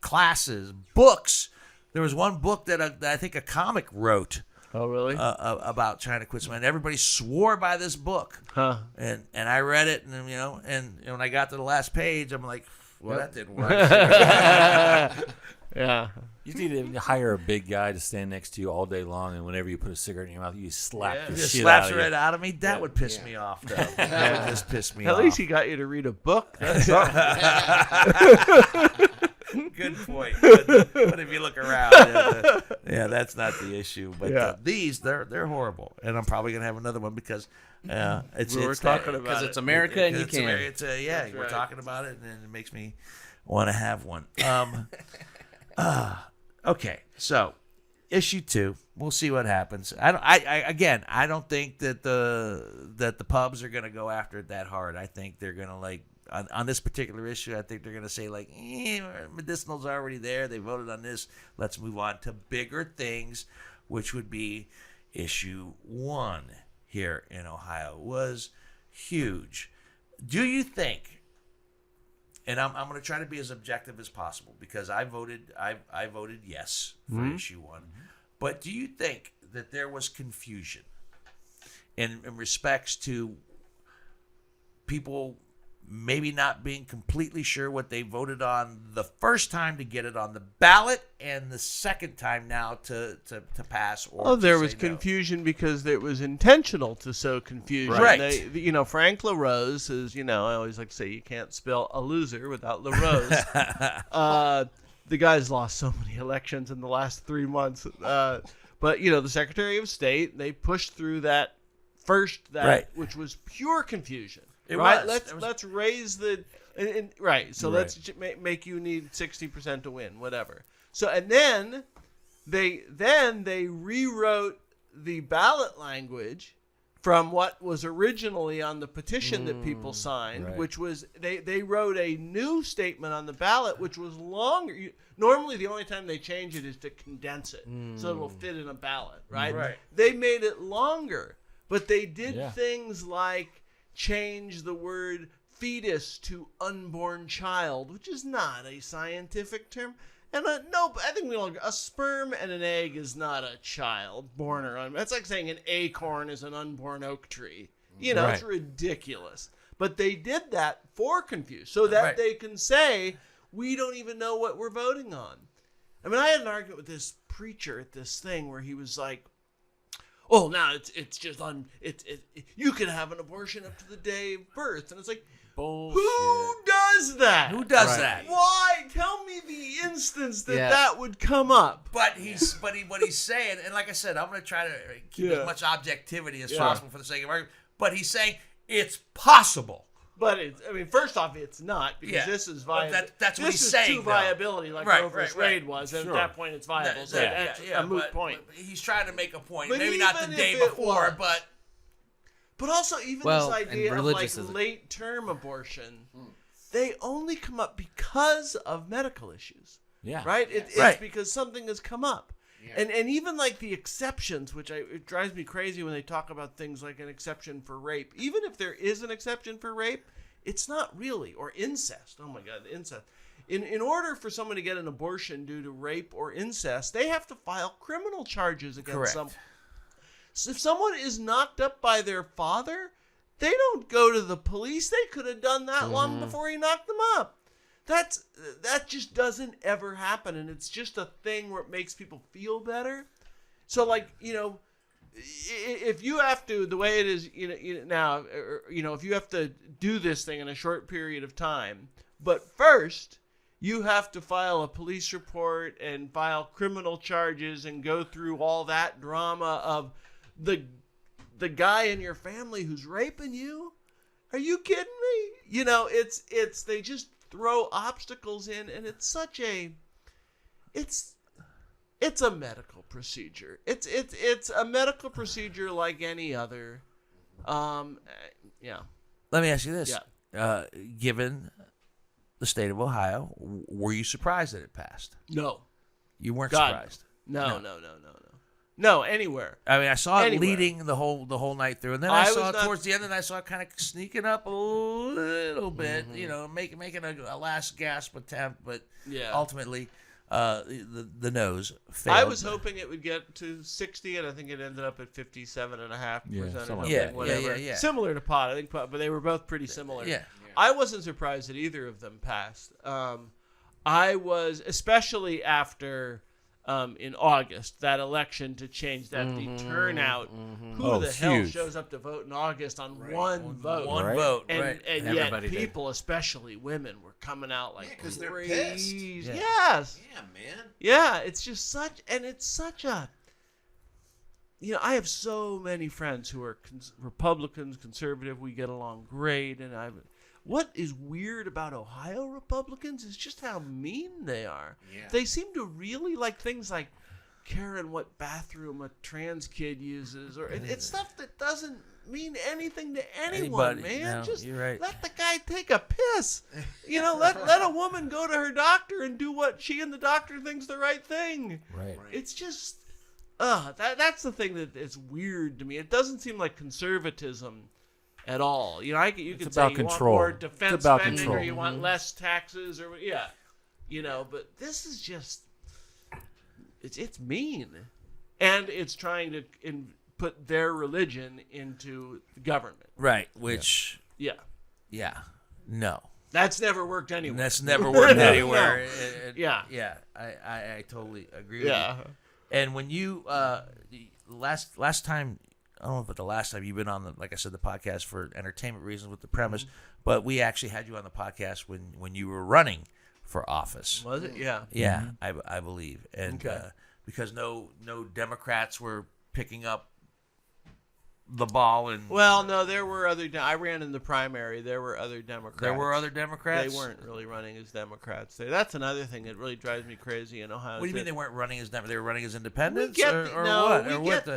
Classes, books. There was one book that I think a comic wrote Oh, really? about trying to quit smoking. Everybody swore by this book, Huh. and I read it, and and when I got to the last page, I'm like, well, that didn't work. Yeah. You need to hire a big guy to stand next to you all day long, and whenever you put a cigarette in your mouth, you slap the Just shit slaps out of right you. out of me. That would piss me off, though. That would just piss me At off. least he got you to read a book. That's something. Good point. But if you look around, that's not the issue. But these, they're horrible, and I'm probably gonna have another one because We're talking about Because it. it's America and you it's can. we're right. talking about it, and it makes me want to have one. Okay, so issue 2. We'll see what happens. I don't think that the pubs are gonna go after it that hard. I think they're gonna on this particular issue. I think they're gonna say medicinal's already there. They voted on this. Let's move on to bigger things, which would be issue 1 here in Ohio. Was huge. Do you think? And I'm going to try to be as objective as possible because I voted yes for issue 1. But do you think that there was confusion in respects to people maybe not being completely sure what they voted on the first time to get it on the ballot and the second time now to pass? Or Oh, there to was say no? confusion because it was intentional to sow confusion. Right. Frank LaRose is, I always like to say you can't spell a loser without LaRose. The guy's lost so many elections in the last 3 months. But, the Secretary of State, they pushed through that Right. which was pure confusion. It right? was. Let's raise the right. So let's make you need 60% to win, whatever. So and then they rewrote the ballot language from what was originally on the petition that people signed, which was they wrote a new statement on the ballot which was longer. Normally the only time they change it is to condense it so it'll fit in a ballot, right? Right. They made it longer, but they did Yeah. things like change the word fetus to unborn child, which is not a scientific term. And no, I think we all agree, a sperm and an egg is not a child born or unborn. That's like saying an acorn is an unborn oak tree. It's ridiculous. But they did that for confuse, so that they can say, we don't even know what we're voting on. I mean, I had an argument with this preacher at this thing where he was like, oh, now it's just you can have an abortion up to the day of birth. And it's like, Bullshit. who does that? Who does that? Why? Tell me the instance that would come up. But what he's saying, and like I said, I'm going to try to keep as much objectivity as possible for the sake of argument. But he's saying it's possible. But first off, it's not because Yeah. this is Well, viable. that's what this he's is saying, true though. viability, like Right, Roe vs. right. Wade was, and at that point, it's viable. So that's a moot point. But he's trying to make a point. But Maybe not the even day if it before, was- But also, even Well, this and idea of religious is late-term abortion, they only come up because of medical issues. Yeah. Right? It's Right. because something has come up. And even like the exceptions, which it drives me crazy when they talk about things like an exception for rape. Even if there is an exception for rape, it's not really. Or incest. Oh my God, incest. In order for someone to get an abortion due to rape or incest, they have to file criminal charges against them. So if someone is knocked up by their father, they don't go to the police. They could have done that long before he knocked them up. That just doesn't ever happen, and it's just a thing where it makes people feel better. So, if you have to, the way it is, now, if you have to do this thing in a short period of time, but first you have to file a police report and file criminal charges and go through all that drama of the guy in your family who's raping you, Are you kidding me? You know, it's they just throw obstacles in, and it's such a it's a medical procedure. It's a medical procedure like any other. Yeah. Let me ask you this. Yeah. Given the state of Ohio, were you surprised that it passed? No. You weren't God, surprised. No. No, anywhere. I mean, I saw it Anywhere. leading the whole night through, and then I I saw was it not- towards the end, and I saw it kind of sneaking up a little bit, you know, making a last gasp attempt, but Yeah. ultimately, the nose failed. I was hoping it would get to 60, and I think it ended up at 57.5%. something or like that. whatever. Yeah. Similar to pot, I think, but they were both pretty similar. Yeah. I wasn't surprised that either of them passed. I was, especially after in August, that election to change that the turnout. Who Oh, the hell huge. shows up to vote in August on one vote? One Right. vote, And, right? and Everybody yet did. people, especially women, were coming out like 'cause they're crazy. pissed. Yeah. Yes. Yeah, man. Yeah, it's just it's such a, you know, I have so many friends who are Republicans, conservative. We get along great, and what is weird about Ohio Republicans is just how mean they are. Yeah. They seem to really like things like, Karen, what bathroom a trans kid uses, or it's stuff that doesn't mean anything to anyone, Anybody, man. no, Just you're right. let the guy take a piss. You know, let a woman go to her doctor and do what she and the doctor thinks the right thing. Right. It's just, that's the thing that is weird to me. It doesn't seem like conservatism at all. You know, you could say about you control. want more It's defense about spending, control. or you want less taxes, or you know. But this is just, it's mean, and it's trying to put their religion into the government. Right, which, Yeah, no. that's never worked anyway. That's never worked No. anywhere. Yeah. I totally agree with Yeah. you. And when you last time, I don't know if it's the last time you've been on like I said, the podcast for entertainment reasons with the premise, but we actually had you on the podcast when you were running for office. Was it? Yeah. Yeah, I believe, and Okay. because no Democrats were picking up the ball, and Well, no, there were other. I ran in the primary. There were other Democrats. there were other Democrats. They weren't really running as Democrats. That's another thing that really drives me crazy in Ohio. What do you mean they weren't running as Democrats? They were running as independents, We get or no, what? we Or get what the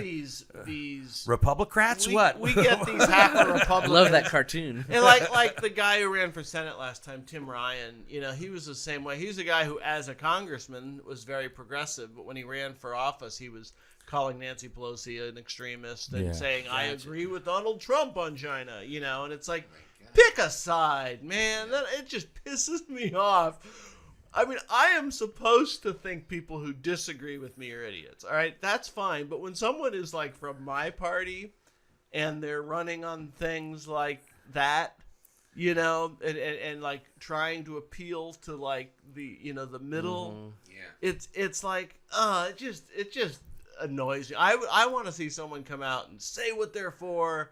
these. Republicrats? We, what? we get these hacker I Republicans. love that cartoon. And like the guy who ran for Senate last time, Tim Ryan, you know, he was the same way. He was a guy who, as a congressman, was very progressive, but when he ran for office, he was calling Nancy Pelosi an extremist and saying, I agree with Donald Trump on China, you know, and it's like, pick a side, man. It just pisses me off. I mean, I am supposed to think people who disagree with me are idiots, all right? That's fine, but when someone is like from my party and they're running on things like that, you know, and like trying to appeal to like the, you know, the middle, it's like, it just annoys me. I want to see someone come out and say what they're for,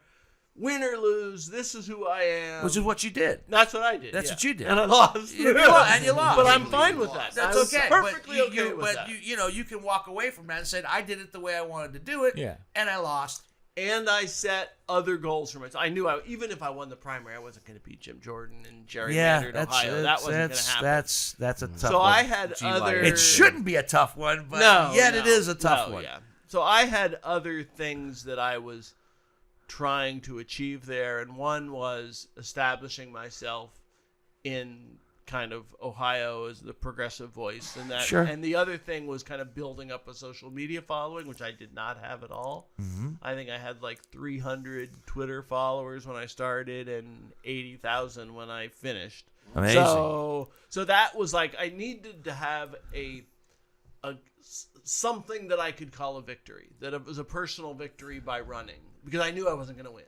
win or lose. This is who I am. Which is what you did. That's what I did. That's yeah. what you did. and I lost. You lost, and you lost. But I'm fine with that. That's I was okay. Perfectly but okay with that. you know, you can walk away from that and say, I did it the way I wanted to do it, Yeah. and I lost. And I set other goals for myself. I knew even if I won the primary, I wasn't going to beat Jim Jordan and gerrymandered Ohio. That wasn't going to happen. That's a tough So one. I had other. It shouldn't be a tough one, but yet it is a tough one. Yeah. So I had other things that I was trying to achieve there, and one was establishing myself in kind of Ohio as the progressive voice, and that. Sure. And the other thing was kind of building up a social media following, which I did not have at all. Mm-hmm. I think I had like 300 Twitter followers when I started, and 80,000 when I finished. Amazing. So that was like I needed to have a something that I could call a victory, that it was a personal victory by running, because I knew I wasn't going to win.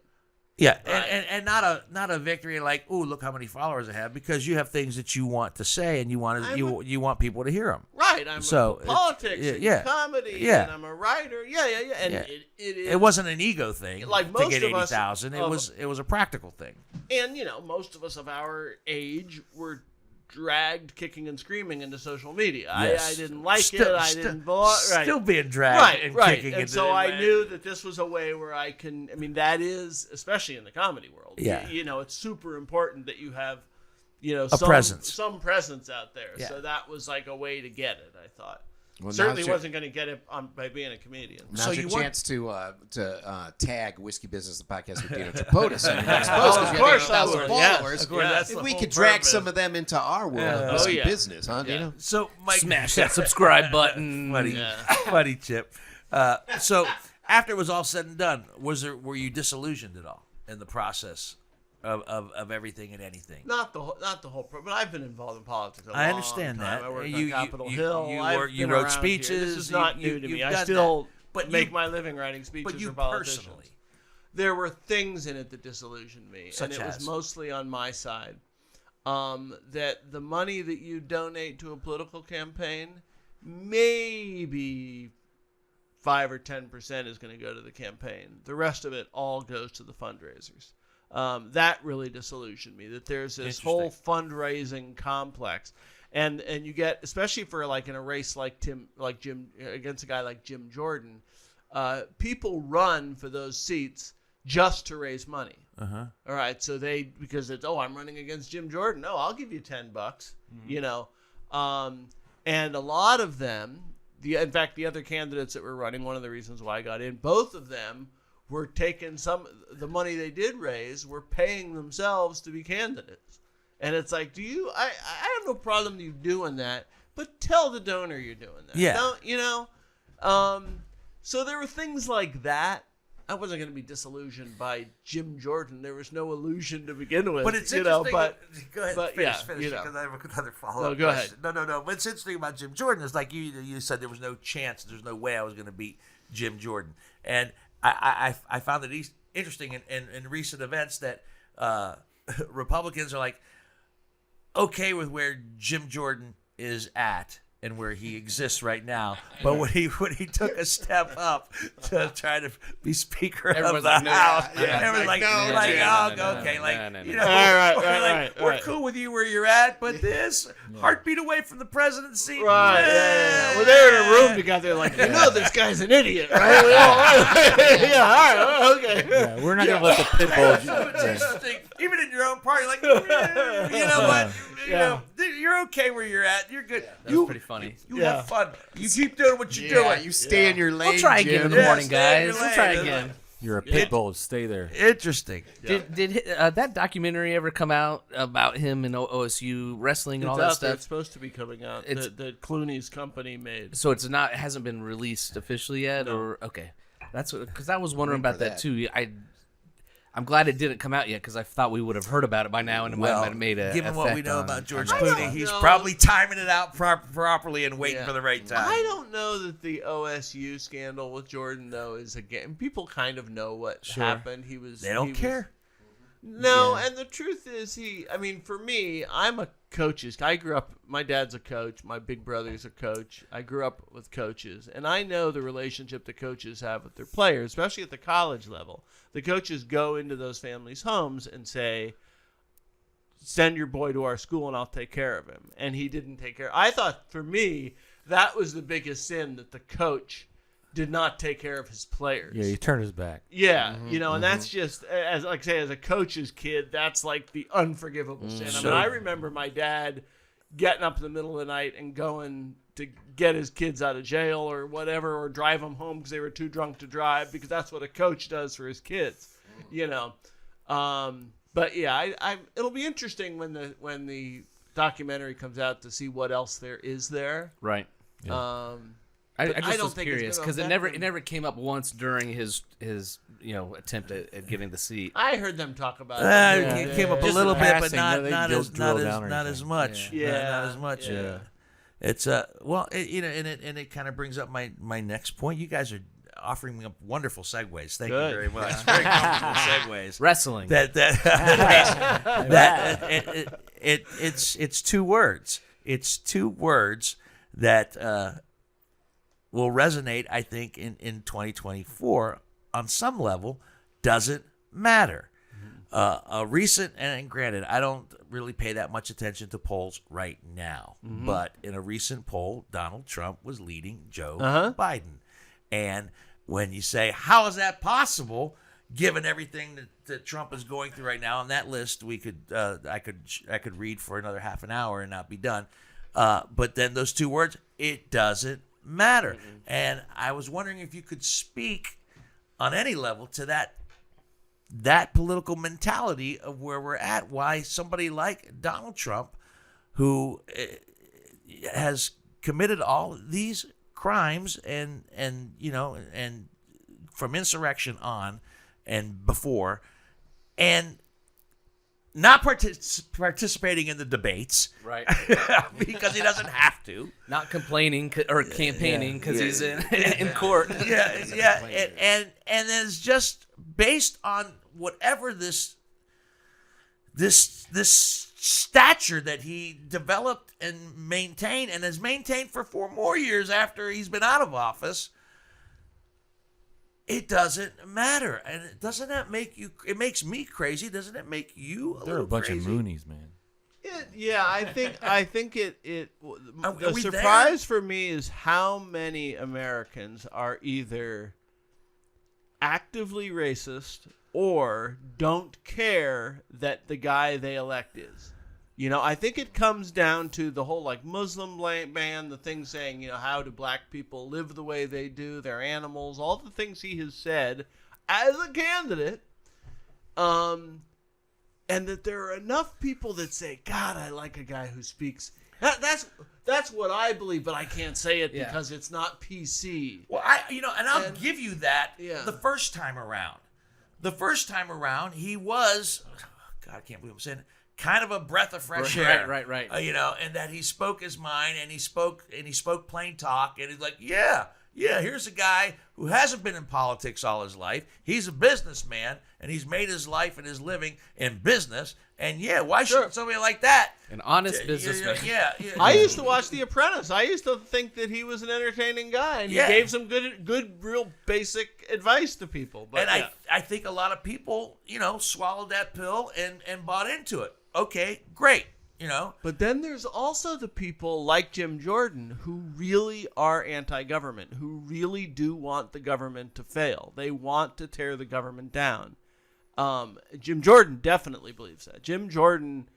Yeah, Right. and not a victory like, oh, look how many followers I have, because you have things that you want to say and you want people to hear them. Right, So, politics, and yeah, comedy, yeah. and I'm a writer. Yeah. And Yeah. it is. It wasn't an ego thing, Like to most get of us 80,000. It was a practical thing. And, you know, most of us of our age were dragged kicking and screaming into social media. Yes. I didn't like it. I didn't belong. Right. Still being dragged and kicking And into so I it. knew that this was a way where I can. I mean, that is especially in the comedy world. Yeah. You know, it's super important that you have, presence. some presence out there. Yeah. So that was like a way to get it. I thought. Well, Certainly now's your- wasn't going to get it by being a comedian. Now's So your you weren't- chance to tag Whiskey Business, the podcast with Dino Tripodis on your next post. Of course I would. 8,000 Yes, followers. of course, that's If the we whole could drag purpose. some of them into our world of whiskey yeah. business, huh, Dino? So, Mike, Smash that subscribe button. funny Chip. So after it was all said and done, were you disillusioned at all in the process of everything and anything? Not the whole, but I've been involved in politics. A I long understand time. that. I worked You- on Capitol you- Hill. you I've wrote- you been wrote around speeches. Here. This is not new to you've me. I done still that. But make you- my living writing speeches But you for politicians. personally, There were things in it that disillusioned me, Such and it as? was mostly on my side. That the money that you donate to a political campaign, maybe 5 or 10% is going to go to the campaign. The rest of it all goes to the fundraisers. That really disillusioned me. That there's this whole fundraising complex, and you get, especially for like in a race like Jim against a guy like Jim Jordan, people run for those seats just to raise money. All right, so because it's I'm running against Jim Jordan. No, I'll give you $10. You know, and a lot of them. In fact, the other candidates that were running, one of the reasons why I got in, both of them were taking the money they did raise, were paying themselves to be candidates. And it's like, I have no problem you doing that, but tell the donor you're doing that. Yeah. Don't, so there were things like that. I wasn't going to be disillusioned by Jim Jordan. There was no illusion to begin with. but it's interesting. Go ahead, Finish, yeah, because I have another follow-up. No, go question. No. What's interesting about Jim Jordan is like you said, there was no chance, there's no way I was going to beat Jim Jordan, and I found it interesting in recent events that Republicans are like okay with where Jim Jordan is at and where he exists right now, but when he took a step up to try to be Speaker of the House, everyone's like, we're cool with you where you're at, but this heartbeat away from the presidency, Right. Yeah. Well, they're in a room together, like, this guy's an idiot, right? We all, all right, okay. Yeah, we're not going to let the pit bull. It's interesting. Even in your own party, like, but you're okay where you're at. You're good. That was pretty funny. You have fun. You keep doing what you're doing. You stay in your lane, We'll try again in the Yeah, morning, stay in your guys. We'll lane. try again. You're a pit bull. Stay there. Interesting. Did that documentary ever come out about him and OSU wrestling and all that It's stuff? supposed to be coming out. It's- That Clooney's company made. So it hasn't been released officially yet, or okay, that's because I was wondering about that too. I'm glad it didn't come out yet because I thought we would have heard about it by now and it might have made a. Given what we effect know on- about George on- Clooney, he's know. probably timing it out properly and waiting for the right time. I don't know that the OSU scandal with Jordan though is again. People kind of know what happened. They don't care. No, and the truth is, for me, I'm a coach's. I grew up. My dad's a coach. My big brother's a coach. I grew up with coaches, and I know the relationship the coaches have with their players, especially at the college level. The coaches go into those families' homes and say, "Send your boy to our school, and I'll take care of him." And he didn't take care. I thought, for me, that was the biggest sin, that the coach did not take care of his players. Yeah, he turned his back. Yeah, and that's just as a coach's kid, that's like the unforgivable sin. I mean, I remember my dad getting up in the middle of the night and going to get his kids out of jail or whatever, or drive them home because they were too drunk to drive, because that's what a coach does for his kids, But yeah, it'll be interesting when the documentary comes out to see what else there is there. Right. Yeah. I But just I don't was think it's curious gonna because it affect never came up once during his attempt at getting the seat. I heard them talk about it. It came up a Just little in bit, but passing, not they not don't as drill down or not as anything. much. Yeah. Not as much. Yeah. It's and it kind of brings up my next point. You guys are offering me up wonderful segues. Thank you Good. very much. Very comfortable segues. Wrestling. It's two words. It's two words that will resonate, I think, in 2024 on some level. Doesn't matter. A recent, and granted, I don't really pay that much attention to polls right now. But in a recent poll, Donald Trump was leading Joe Biden. And when you say, how is that possible, given everything that Trump is going through right now? On that list, I could read for another half an hour and not be done. But then those two words, it doesn't matter. And I was wondering if you could speak on any level to that political mentality of where we're at, why somebody like Donald Trump, who has committed all these crimes and from insurrection on and before, and not participating in the debates, Right. because he doesn't have to. Not complaining or campaigning because he's in court. And it's just based on whatever this stature that he developed and maintained, and has maintained for 4 more years after he's been out of office. It doesn't matter. And doesn't that make you, it makes me crazy. Doesn't it make you a They're little a bunch crazy? of Moonies, man. I think the we surprise for me is how many Americans are either actively racist or don't care that the guy they elect is. I think it comes down to the whole Muslim ban, the thing saying, how do black people live the way they do, they're animals, all the things he has said as a candidate. And that there are enough people that say, God, I like a guy who speaks. That's what I believe, but I can't say it because it's not PC. Well, I'll give you that. The first time around. He was, God, I can't believe I'm saying it, kind of a breath of fresh air. Right. And that he spoke his mind, and he spoke plain talk, and he's like, yeah, here's a guy who hasn't been in politics all his life. He's a businessman, and he's made his life and his living in business. And why shouldn't somebody like that? An honest businessman. Yeah. I used to watch The Apprentice. I used to think that he was an entertaining guy, and he gave some good, real basic advice to people. But I think a lot of people, swallowed that pill and bought into it. Okay, great. But then there's also the people like Jim Jordan who really are anti-government, who really do want the government to fail. They want to tear the government down. Jim Jordan definitely believes that. Jim Jordan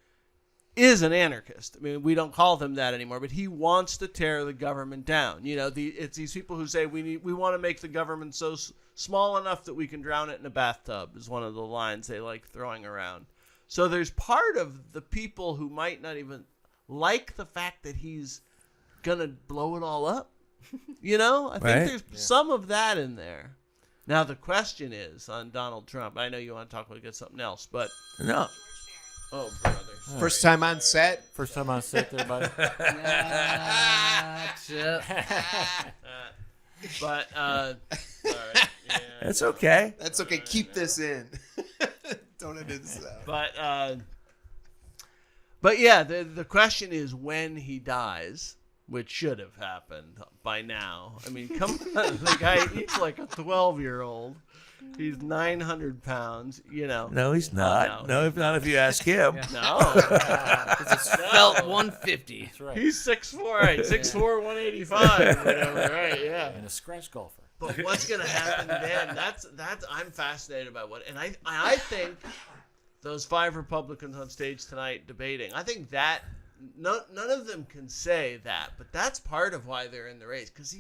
is an anarchist. I mean, we don't call him that anymore, but he wants to tear the government down. It's these people who say we want to make the government so small enough that we can drown it in a bathtub is one of the lines they like throwing around. So there's part of the people who might not even like the fact that he's going to blow it all up. I think there's some of that in there. Now, the question is on Donald Trump. I know you want to talk about something else, but... No. Oh, brother. First time on set. First time on set there, buddy. But, all right. Yeah. That's okay. That's okay. Keep this in. Don't edit this out. But yeah, the question is when he dies, which should have happened by now. I mean, come on. The guy eats like a 12-year-old. He's 900 pounds, No, he's not. No, if not, if you ask him. No. It's felt 150. That's right. He's 6'4", right? 6'4", 185, whatever, right? Yeah. And a scratch golfer. But what's gonna happen then? That's I'm fascinated by what, and I think those 5 Republicans on stage tonight debating. I think that none of them can say that, but that's part of why they're in the race because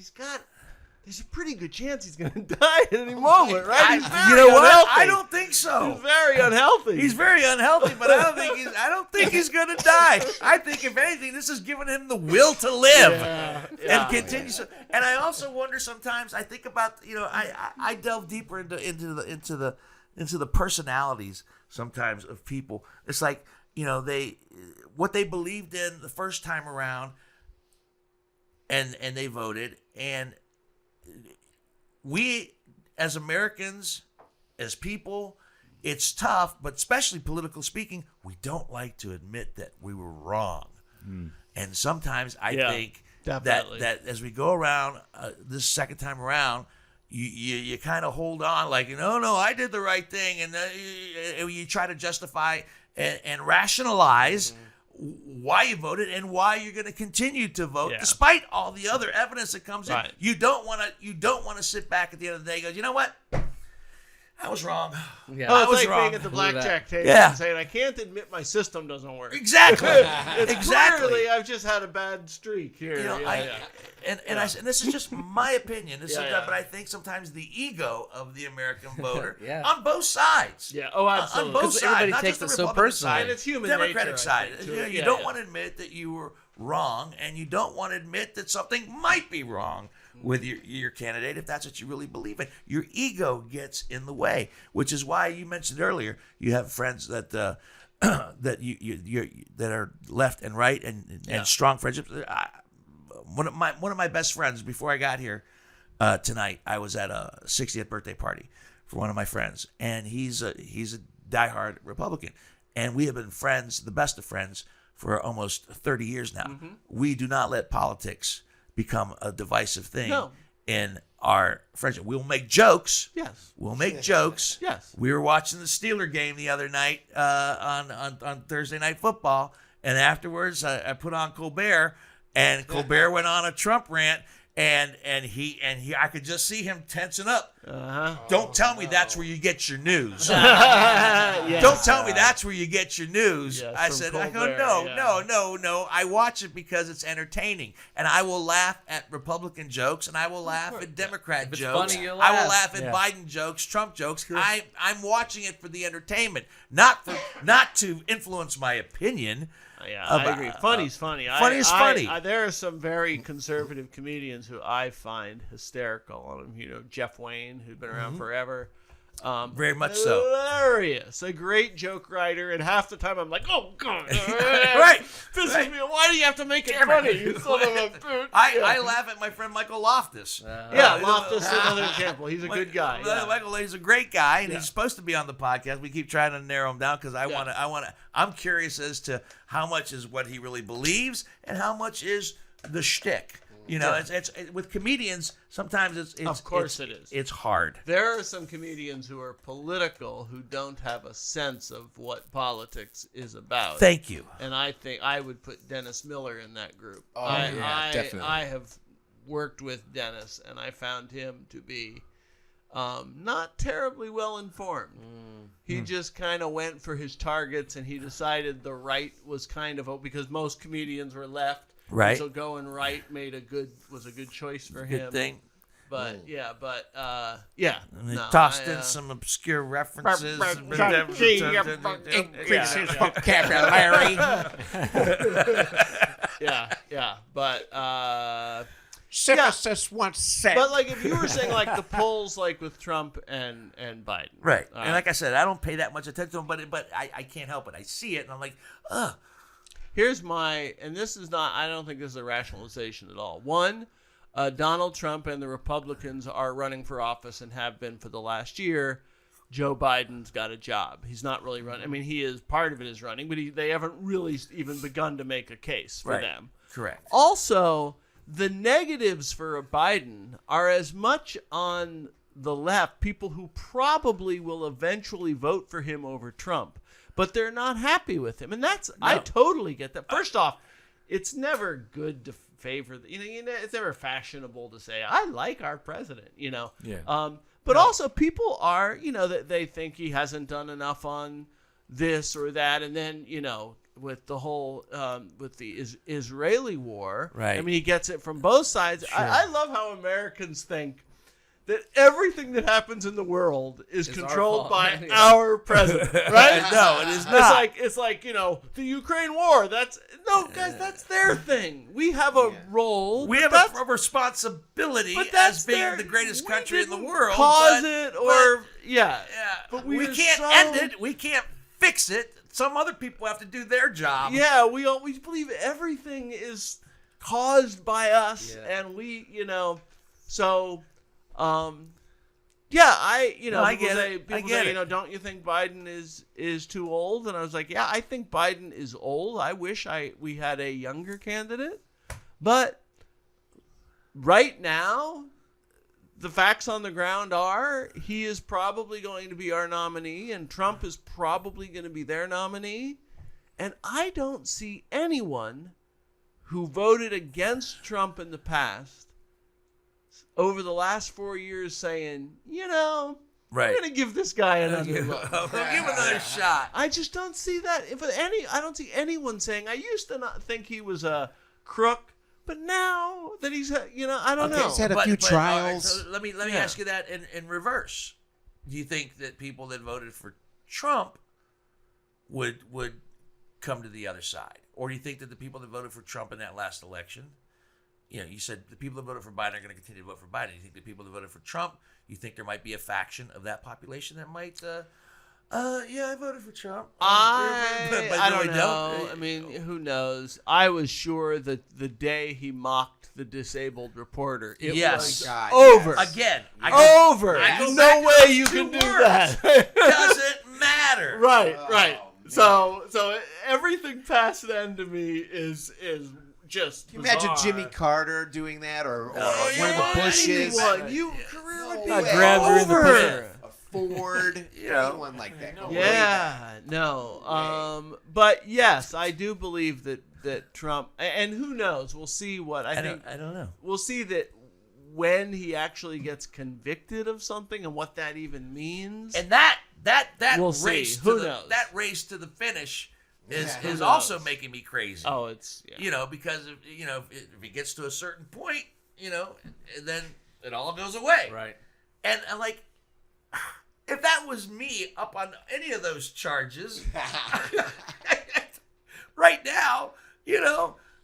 there's a pretty good chance he's going to die at any moment, right? He's very unhealthy. I don't think so. He's very unhealthy. He's very unhealthy, but I don't think he's going to die. I think if anything, this has given him the will to live and continue. And I also wonder sometimes. I think about I delve deeper into the personalities sometimes of people. It's like what they believed in the first time around, and they voted and. We, as Americans, as people, it's tough, but especially politically speaking, we don't like to admit that we were wrong. And sometimes I think that as we go around this second time around, you kind of hold on like, no, I did the right thing. And you try to justify and rationalize why you voted and why you're going to continue to vote, Yeah. despite all the other evidence that comes Right. in. You don't want to sit back at the end of the day and go, you know what? I was wrong. Yeah. Oh, I it's was like wrong. being at the blackjack table Yeah. and saying, I can't admit my system doesn't work. Exactly. It's Exactly. Clearly, I've just had a bad streak here. You know, and this is just my opinion. But I think sometimes the ego of the American voter Yeah. on both sides. Yeah. Oh, On absolutely. both 'Cause sides, everybody not takes just the it so Republican personally. side, And it's human Democratic nature, I side. think, You too. know, you Yeah, don't yeah. want to admit that you were wrong, and you don't want to admit that something might be wrong with your candidate if that's what you really believe in. Your ego gets in the way, which is why you mentioned earlier you have friends that that you that are left and right and strong friendships. One of my best friends before I got here tonight, I was at a 60th birthday party for one of my friends, and he's a diehard Republican, and we have been friends, the best of friends, for almost 30 years now. We do not let politics become a divisive thing in our friendship. We'll make jokes. Yes. We'll make jokes. Yes. We were watching the Steeler game the other night on Thursday Night Football, and afterwards I put on Colbert, and Colbert went on a Trump rant, and he I could just see him tensing up. Don't tell me that's where you get your news. Don't tell me that's where you get your news. Yes, I from said, Colbert, no. I watch it because it's entertaining, and I will laugh at Republican jokes, and I will laugh at Democrat it's jokes. funny, you'll I will laugh. laugh at Biden jokes, Trump jokes. I'm watching it for the entertainment, not to influence my opinion. Yeah, I agree. Funny's funny. Funny's funny. There are some very conservative comedians who I find hysterical. You know, Jeff Wayne, who's been around forever. Very much so. Hilarious. A great joke writer. And half the time I'm like, oh, God. Right. Pisses me off. Why do you have to make it funny? You son of a... I laugh at my friend Michael Loftus. Loftus, another example. He's a good guy. Yeah. Michael is a great guy, and he's supposed to be on the podcast. We keep trying to narrow him down because I'm curious as to how much is what he really believes and how much is the shtick. You know, it's with comedians. Sometimes it's Of course it is. It's hard. There are some comedians who are political who don't have a sense of what politics is about. Thank you. And I think I would put Dennis Miller in that group. Definitely. I have worked with Dennis, and I found him to be not terribly well informed. He just kind of went for his targets, and he decided the right was kind of because most comedians were left. Right. So going right was a good choice for Good him. thing. But And they no, tossed in some obscure references. Increase his vocabulary. But Synthesis once said. but like if you were saying like the polls like with Trump and Biden, Right. And like I said, I don't pay that much attention to them, but I can't help it. I see it, and I'm like, ugh. Here's and this is not, I don't think this is a rationalization at all. One, Donald Trump and the Republicans are running for office and have been for the last year. Joe Biden's got a job. He's not really running. I mean, he is, part of it is running, but they haven't really even begun to make a case for them. Correct. Also, the negatives for Biden are as much on the left, people who probably will eventually vote for him over Trump, but they're not happy with him. And I totally get that. First off, it's never good to favor, it's never fashionable to say, I like our president, Yeah. But also people are, that they think he hasn't done enough on this or that. And then, with the whole, with the Israeli war, right. I mean, he gets it from both sides. Sure. I love how Americans think that everything that happens in the world is controlled by our president, right? No, it is not. It's like the Ukraine war. Guys, that's their thing. We have a role. We have a responsibility as being the greatest country in the world. But we can't end it. We can't fix it. Some other people have to do their job. Yeah, we always believe everything is caused by us, and we, so. I get it. I get it. Don't you think Biden is too old? And I was like, yeah, I think Biden is old. I wish we had a younger candidate, but right now, the facts on the ground are he is probably going to be our nominee, and Trump is probably going to be their nominee. And I don't see anyone who voted against Trump in the past over the last 4 years saying, I'm going to give this guy another vote. Give him another shot. I just don't see that. I don't see anyone saying, I used to not think he was a crook, but now that he's, I don't know. He's had a few trials. All right, so let me ask you that in reverse. Do you think that people that voted for Trump would come to the other side? Or do you think that the people that voted for Trump in that last election, you said the people that voted for Biden are going to continue to vote for Biden. You think the people that voted for Trump, you think there might be a faction of that population that might, I voted for Trump. I don't know. I mean, who knows? I was sure that the day he mocked the disabled reporter, it was over. Again. Over. No way you can do that. Doesn't matter. Right. So everything past then to me is just Can you bizarre. imagine Jimmy Carter doing that, or one of the Bushes? Your career would be grabbed her in the over. A Ford, anyone like that. But yes, I do believe that Trump, and who knows? We'll see what I think. I don't know. We'll see that when he actually gets convicted of something and what that even means. And that We'll race see. Who to knows? that race to the finish is knows? also making me crazy. Oh, it's because if he gets to a certain point, then it all goes away. Right. And like, if that was me up on any of those charges, right now,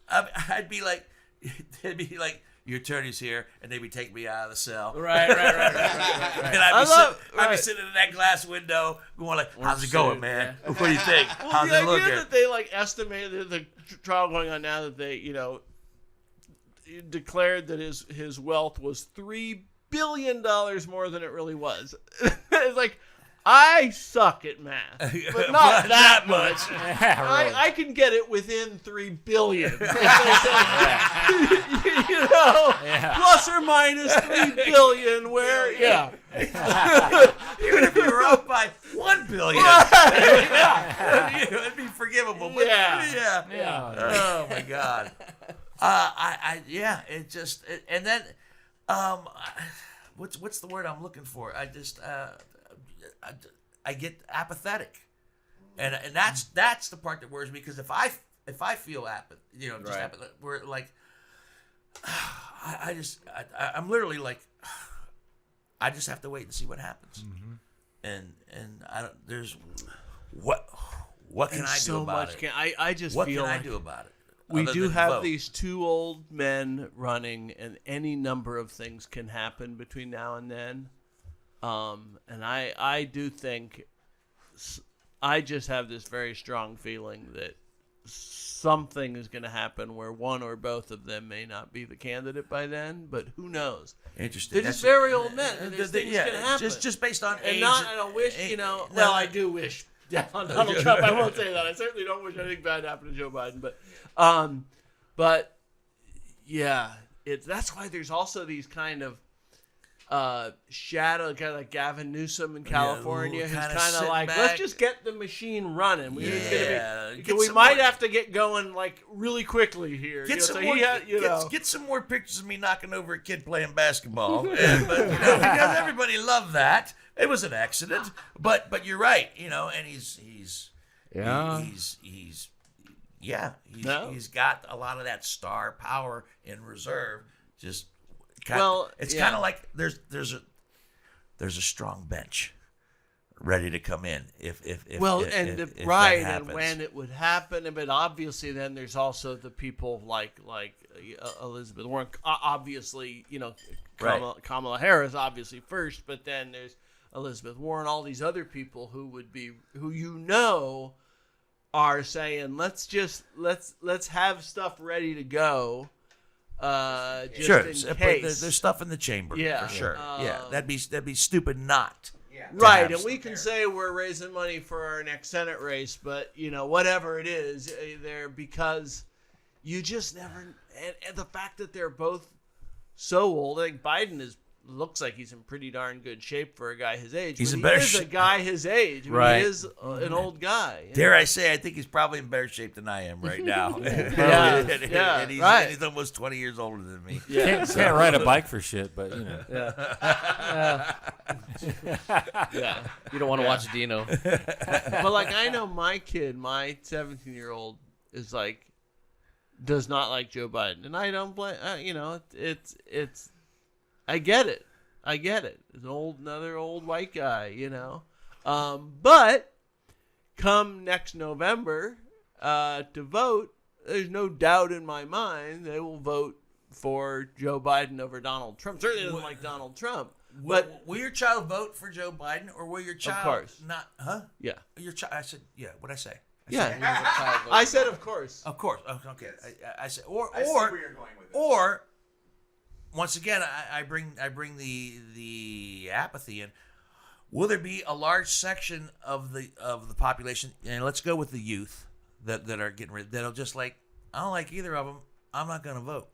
I'd be like, they'd be like, your attorney's here, and they'd be taking me out of the cell. Right. And I'd be sitting in that glass window going like, how's it going, man? What do you think? How's the it looking? idea that they estimated the trial going on now that they declared that his wealth was $3 billion more than it really was. It's like, I suck at math, but not that much. I can get it within $3 billion. Plus or minus $3 billion. Where, even if you were up by $1 billion, it'd be forgivable. But oh my God. It just, and then, what's the word I'm looking for? I get apathetic, and that's the part that worries me, because if I feel apathetic, we're like, I'm literally like, I just have to wait and see what happens, and I don't. There's what can I do about it? I just what feel can like I do about it? We other do than have vote? these two old men running, and any number of things can happen between now and then. And I do think, I just have this very strong feeling that something is going to happen where one or both of them may not be the candidate by then, but who knows? Interesting. They're just very old men, and things can happen. Just based on age. And I don't wish, well, I do wish death on Donald Trump. I won't say that. I certainly don't wish anything bad happened to Joe Biden, but yeah, that's why there's also these kind of shadow, kind of like Gavin Newsom in California, who's kind of like, let's just get the machine running. We might have to get going like really quickly here. Get some more pictures of me knocking over a kid playing basketball, because everybody loved that. It was an accident, but you're right, and he's got a lot of that star power in reserve. Just it's kind of like there's a strong bench ready to come in if that happens. And when it would happen, but obviously then there's also the people like Elizabeth Warren, obviously, Kamala Harris obviously first, but then there's Elizabeth Warren, all these other people who are saying let's have stuff ready to go. In case. There's stuff in the chamber, for sure. That'd be stupid not. Right, and we can say we're raising money for our next Senate race, but whatever it is, because you just never. And the fact that they're both so old, I think Biden is looks like he's in pretty darn good shape for a guy his age. He's but in better he is a shape. guy his age. I mean, Right. He is an old guy. you Dare know? I say, I think he's probably in better shape than I am right now. Yeah, yeah, and right. he's almost 20 years older than me. Can't ride a bike for shit, but you know. Yeah. You don't want to watch Dino. But like I know my kid, my 17-year-old is like does not like Joe Biden, and I don't blame. It's I get it. It's another old white guy, But come next November to vote, there's no doubt in my mind they will vote for Joe Biden over Donald Trump. Certainly doesn't like Donald Trump. But Will your child vote for Joe Biden, or will your child course. not? Huh? yeah, Your child? I said, yeah. What'd I say? yeah. I said, of course. Of course. Okay. I said, or I see where you're going with it. or once again, I bring the apathy in. Will there be a large section of the population, and let's go with the youth that are getting rid, that'll just like, I don't like either of them, I'm not going to vote.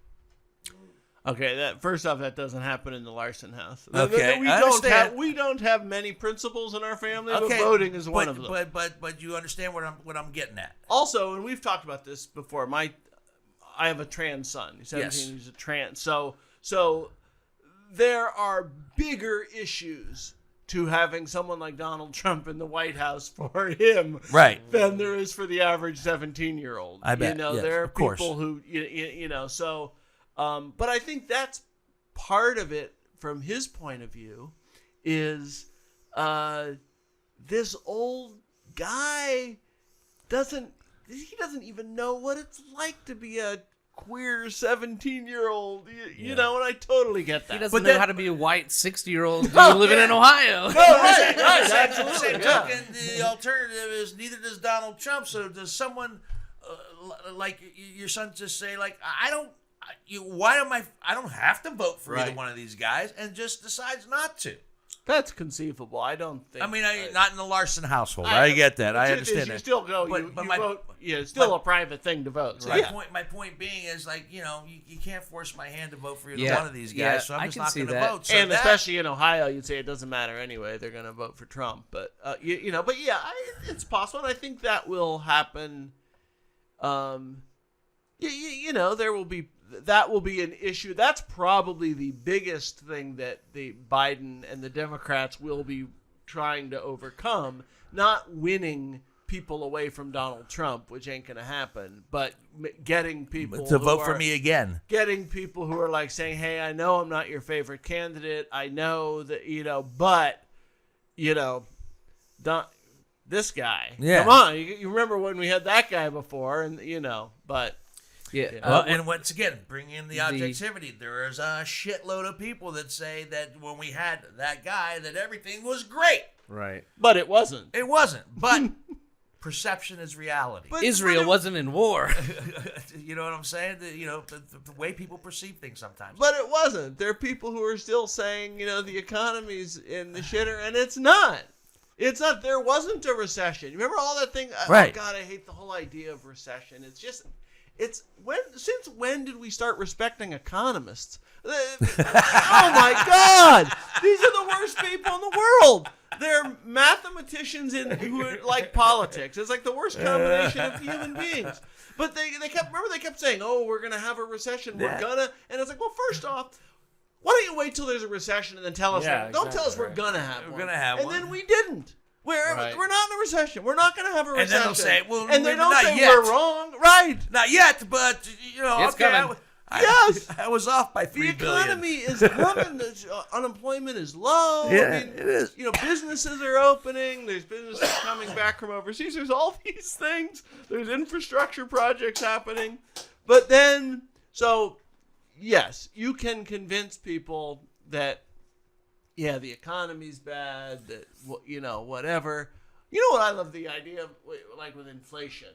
Okay, first off, that doesn't happen in the Larsen house. Okay, we I don't understand. we don't have many principles in our family, Okay, but voting is one of them. But you understand what I'm getting at. Also, and we've talked about this before. I have a trans son. He's 17. Yes. He's a trans. So there are bigger issues to having someone like Donald Trump in the White House for him, Right. than there is for the average 17-year-old. I bet, yes, there are of course. people who so. But I think that's part of it from his point of view is this old guy doesn't even know what it's like to be a queer 17-year-old, you know, and I totally get that. He doesn't But know then- how to be a white 60-year-old dude living in Ohio. right, Absolutely. Same yeah. token, the alternative is neither does Donald Trump. So does someone like your son just say like, I don't have to vote for either Right. one of these guys, and just decides not to. That's conceivable. I don't think. I mean, not in the Larsen household. I get that. the I truth understand is that. You still go. But- you but my- vote. Yeah, it's still a private thing to vote. So yeah. My point being is like, you can't force my hand to vote for either Yeah. one of these guys, Yeah, so I'm I just can not see going to that. vote. So And that- especially in Ohio, you'd say it doesn't matter anyway. They're going to vote for Trump. But but it's possible, and I think that will happen. That will be an issue. That's probably the biggest thing that the Biden and the Democrats will be trying to overcome. Not winning people away from Donald Trump, which ain't going to happen, but getting people to who vote for are- me again. Getting people who are like saying, "Hey, I know I'm not your favorite candidate. I know that but this guy. Yeah. Come on, you remember when we had that guy before, and but Yeah. Well, and once again, bring in the objectivity. There is a shitload of people that say that when we had that guy, that everything was great. Right. but it wasn't. It wasn't, but perception is reality. But- Israel wasn't in war. You know what I'm saying? The way people perceive things sometimes. But it wasn't. There are people who are still saying, the economy's in the shitter, and it's not. It's not. There wasn't a recession. You remember all that thing? Right. Oh, God, I hate the whole idea of recession. Since when did we start respecting economists? Oh my God! These are the worst people in the world. They're mathematicians who like politics. It's like the worst combination of human beings. But they kept saying, "Oh, we're gonna have a recession. We're gonna," and it's like, well, first off, why don't you wait till there's a recession and then tell us? Yeah, Don't tell us exactly, we're right. gonna have We're one. gonna have and one. then we didn't. We're not in a recession. We're not going to have a And recession. then they'll say, well, and they we're don't not say yet. we're wrong. Right. Not yet, but It's okay. coming. Yes. I was off by The $3 billion. economy is humming. Unemployment is low. Yeah, I mean, it is. Businesses are opening. There's businesses coming back from overseas. There's all these things. There's infrastructure projects happening. But then, yes, you can convince people that, yeah, the economy's bad, that, whatever. You know what I love the idea of, like with inflation?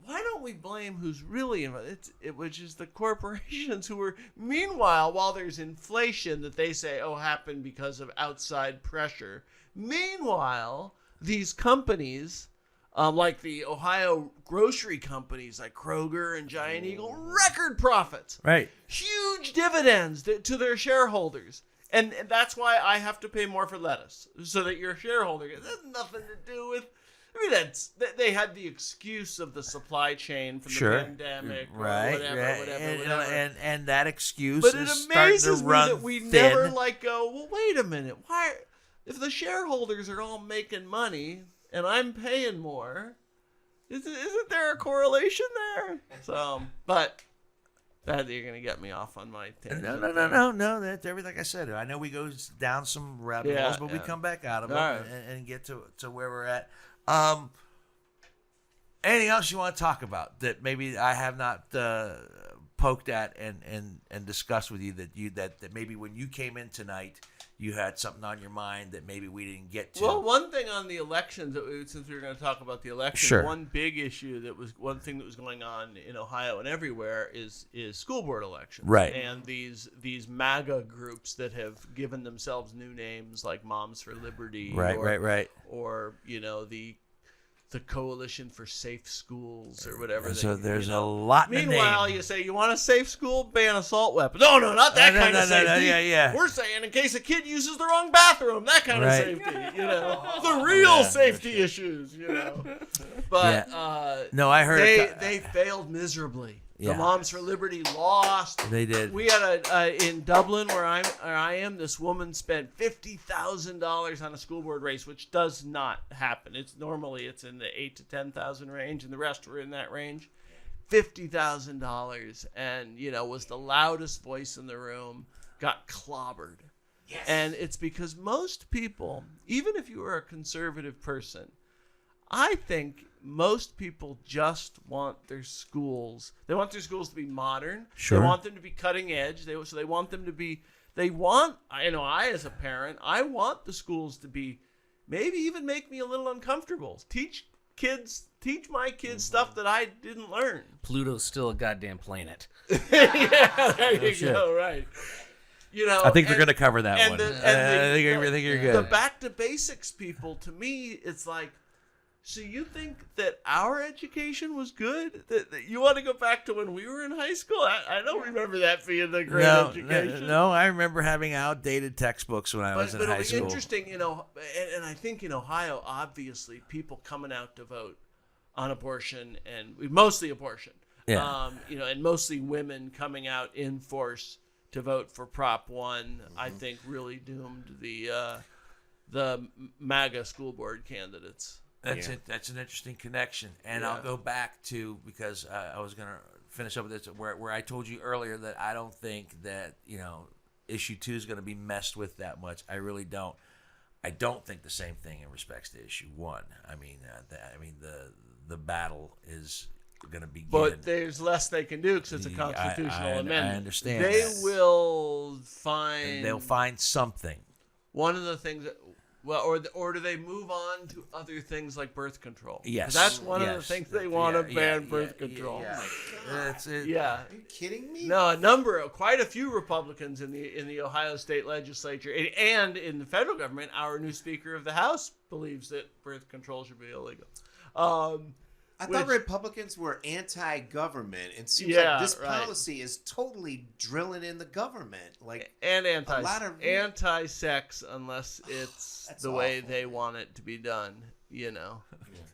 Why don't we blame who's really which is the corporations who are, meanwhile, while there's inflation that they say, happened because of outside pressure. Meanwhile, these companies like the Ohio grocery companies like Kroger and Giant Eagle, record profits. Right. Huge dividends to their shareholders. And that's why I have to pay more for lettuce, so that your shareholder gets. That has nothing to do with. I mean, they had the excuse of the supply chain from the pandemic, or whatever. And that excuse but is it starting to amazes me run that we thin. never go, well, wait a minute. Why, if the shareholders are all making money and I'm paying more, isn't there a correlation there? So, but that you're gonna get me off on my tangent. No. That's everything I said. I know we go down some rabbit holes, but we come back out of them Right. and get to where we're at. Anything else you want to talk about that maybe I have not poked at and discussed with you that maybe when you came in tonight you had something on your mind that maybe we didn't get to? Well, one thing on the elections, since we were going to talk about the elections, Sure. one big issue one thing that was going on in Ohio and everywhere is school board elections. Right. And these MAGA groups that have given themselves new names like Moms for Liberty. Right. Or, the Coalition for Safe Schools or whatever. So there's a lot in the Meanwhile, name. you say, you want a safe school? Ban assault weapons. No, not that kind of safety. Yeah. We're saying in case a kid uses the wrong bathroom, that kind of safety. The real safety issues, But No, I heard they failed miserably. Yeah. The Moms for Liberty lost. They did. We had in Dublin, where I am. This woman spent $50,000 on a school board race, which does not happen. It's normally in the $8,000 to $10,000 range, and the rest were in that range. $50,000, and was the loudest voice in the room. Got clobbered. Yes. And it's because most people, even if you are a conservative person, I think most people just want their schools. They want their schools to be modern. Sure. They want them to be cutting edge. They want them to be. I as a parent, I want the schools to be, maybe even make me a little uncomfortable. Teach my kids stuff that I didn't learn. Pluto's still a goddamn planet. Yeah, there you go. Right. I think they're going to cover that one. I think you're good. The back to basics people, to me, it's like, so you think that our education was good? That you want to go back to when we were in high school? I don't remember that being the great education. No, I remember having outdated textbooks when I was in high school. But it'll be interesting, and I think in Ohio, obviously, people coming out to vote on abortion, and mostly abortion. Yeah. And mostly women coming out in force to vote for Prop 1, I think really doomed the MAGA school board candidates. That's it. That's an interesting connection, and I'll go back to, because I was going to finish up with this, where I told you earlier that I don't think that issue 2 is going to be messed with that much. I really don't. I don't think the same thing in respects to issue 1. I mean, the battle is going to begin. But there's less they can do because it's a constitutional amendment. I understand. They'll find something. One of the things that. Well, or do they move on to other things like birth control? Yes. That's one of the things they want to ban birth control. Yeah. That's it. Yeah. Are you kidding me? No, quite a few Republicans in the Ohio State Legislature and in the federal government. Our new Speaker of the House believes that birth control should be illegal. I thought Republicans were anti-government. It seems like this policy is totally drilling in the government, and anti-sex, unless it's the way they want it to be done.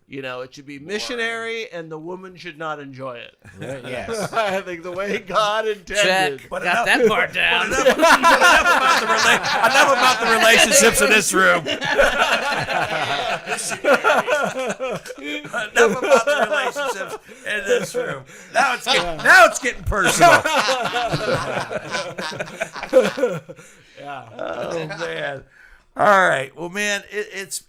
It should be missionary, and the woman should not enjoy it. Right, yes, I think the way God intended. Check. But got that part down. Enough about the relationships in this room. Enough about the relationships in this room. Now it's getting personal. Yeah. Oh man. All right. Well, man, it's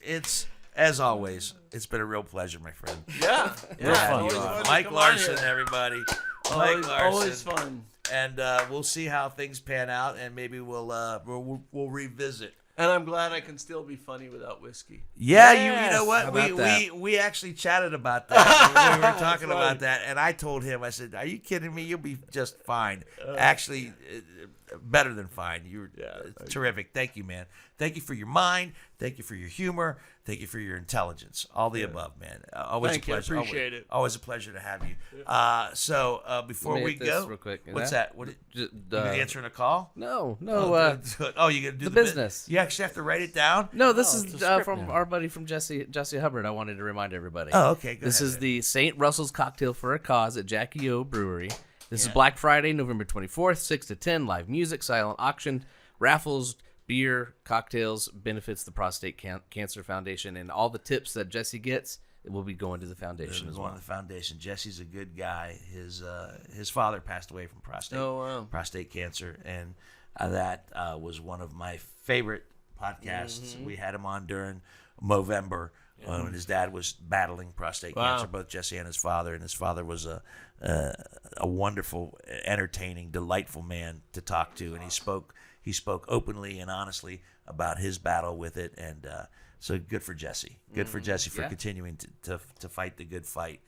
as always, it's been a real pleasure, my friend. Yeah. Fun. Mike Larsen, everybody. Mike Larsen. Always fun. And we'll see how things pan out, and maybe we'll revisit. And I'm glad I can still be funny without whiskey. Yeah, Yes. you know what? How about We actually chatted about that. We were talking about that, and I told him, I said, "Are you kidding me? You'll be just fine." Actually, better than fine. You were terrific. Thank you, man. Thank you for your mind. Thank you for your humor. Thank you for your intelligence. All the above, man. Always Thank a pleasure. you. Appreciate it. Always a pleasure to have you. So before Let me we hit this go, real quick. what's that? What? You answering a call? No. You gonna do the the business. You actually have to write it down. No, this is it's a script from now. our buddy from Jesse Hubbard. I wanted to remind everybody. Oh, okay. Go This ahead, is man. the St. Russell's Cocktail for a Cause at Jackie O Brewery. This is Black Friday, November 24th, 6 to 10. Live music, silent auction, raffles, beer, cocktails, benefits the Prostate Cancer Foundation, and all the tips that Jesse gets will be going to the foundation as One well. of the foundation. Jesse's a good guy. His father passed away from prostate cancer, and that was one of my favorite podcasts. We had him on during Movember when his dad was battling prostate cancer. Both Jesse and his father was a wonderful, entertaining, delightful man to talk to, and he spoke openly and honestly about his battle with it, and so good for Jesse. Good for Jesse for continuing to fight the good fight.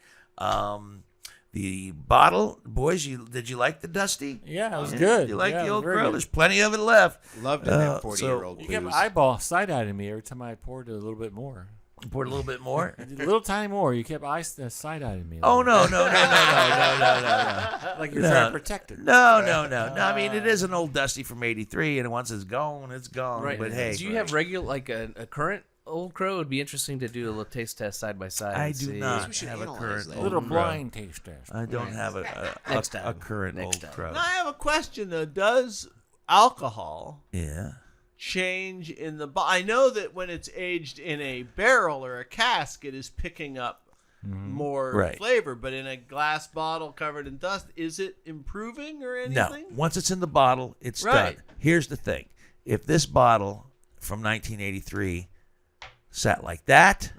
The bottle, boys, did you like the Dusty? Yeah, it was good. You like Yeah, the it was old very girl? good. There's plenty of it left. Loved it, that 40-year-old You kept booze. eyeball side-eyeing me every time I poured a little bit more. Poured a little bit more. A little tiny more. You kept side-eyeing me. Oh no. Like you're trying to protect it. No. I mean, it is an old Dusty from '83, and once it's gone, it's gone. Right. But hey, do you have regular, like a current Old Crow? It'd be interesting to do a little taste test side by side. I and do see. not We should have a analyze current that. A Old little Crow. blind taste test. I don't have Next a time. current Next Old time. Crow. Now, I have a question though. Does alcohol Yeah. change in the? I know that when it's aged in a barrel or a cask, it is picking up more Right. flavor. But in a glass bottle covered in dust, is it improving or No. anything? Once it's in the bottle, it's Right. done. Here's the thing: if this bottle from 1983 sat like that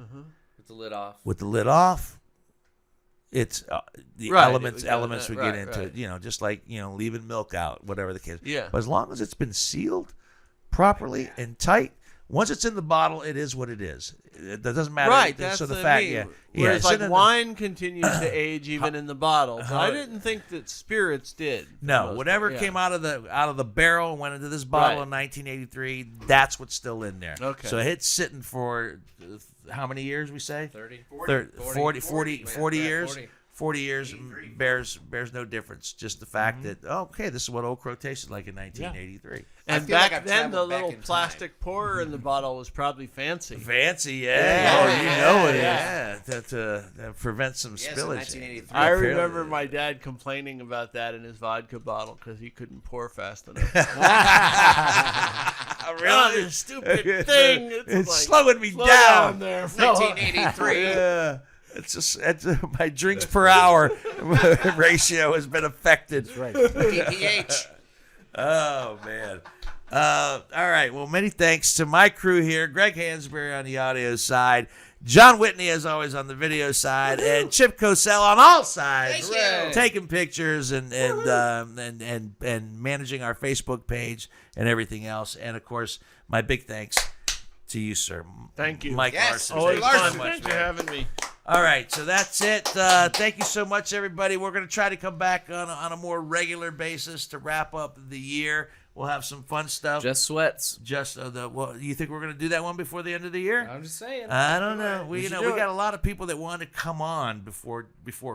With the lid off. with the lid off, it's the Right, elements it would go- would right, get into right. it, just like leaving milk out, whatever the case. Yeah. But as long as it's been sealed properly and tight, once it's in the bottle, it is what it is. It doesn't matter. Right, that's so the what fact, I mean. yeah. Whereas it's like in the- wine continues to age even in the bottle, but I didn't think that spirits did. for the No, most whatever part. Yeah. came out of the barrel and went into this bottle Right. in 1983, that's what's still in there. Okay. So it's sitting for how many years we say? 30. 40 years. 40. 40 years bears no difference. Just the fact that okay, this is what Old Crow tasted like in 1983. And feel like back I've then, the traveled back little in time. plastic pourer in the bottle was probably fancy. Fancy, yeah. Yeah, Oh, you know it is. yeah. That prevents some Yes, in spillage. 1983. I Apparently- remember my dad complaining about that in his vodka bottle because he couldn't pour fast enough. Oh, this stupid thing! It's like, slowing me slow down. there, fella. 1983. Yeah. It's just my drinks per hour ratio has been affected. Right. DPH. Oh man. All right. Well, many thanks to my crew here: Greg Hansberry on the audio side, John Whitney as always on the video side, and Chip Cosell on all sides, Thank you. taking pictures and managing our Facebook page and everything else. And of course, my big thanks to you, sir. Thank you. Mike Yes, Larsen. Always Thank you fun. so much, Thanks for man. having me. All right, so that's it. Thank you so much, everybody. We're going to try to come back on a more regular basis to wrap up the year. We'll have some fun stuff. Just sweats. You think we're going to do that one before the end of the year? I'm just saying. I don't know. We should we do it. got a lot of people that want to come on before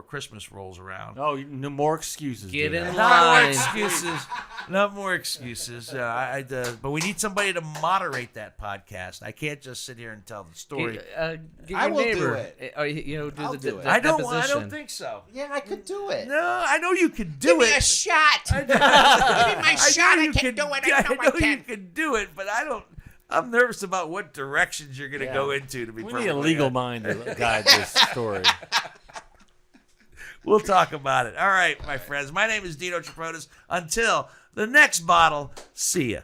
Christmas rolls around. Oh, no more excuses. Get dude. in Not more line. excuses. Not more excuses. But we need somebody to moderate that podcast. I can't just sit here and tell the story. Get your I will do neighbor. it. Do I'll the do it. I don't deposition. think so. Yeah, I could do it. No, I know you could do Give me it. a shot. Give me my I shot. know I you can do it. I know I you can. can do it, but I don't. I'm nervous about what directions you're going to Yeah. go into. To be We perfectly need a legal honest. mind to guide this story. We'll talk about it. All right, my friends. My name is Dino Tripodis. Until the next bottle, see ya.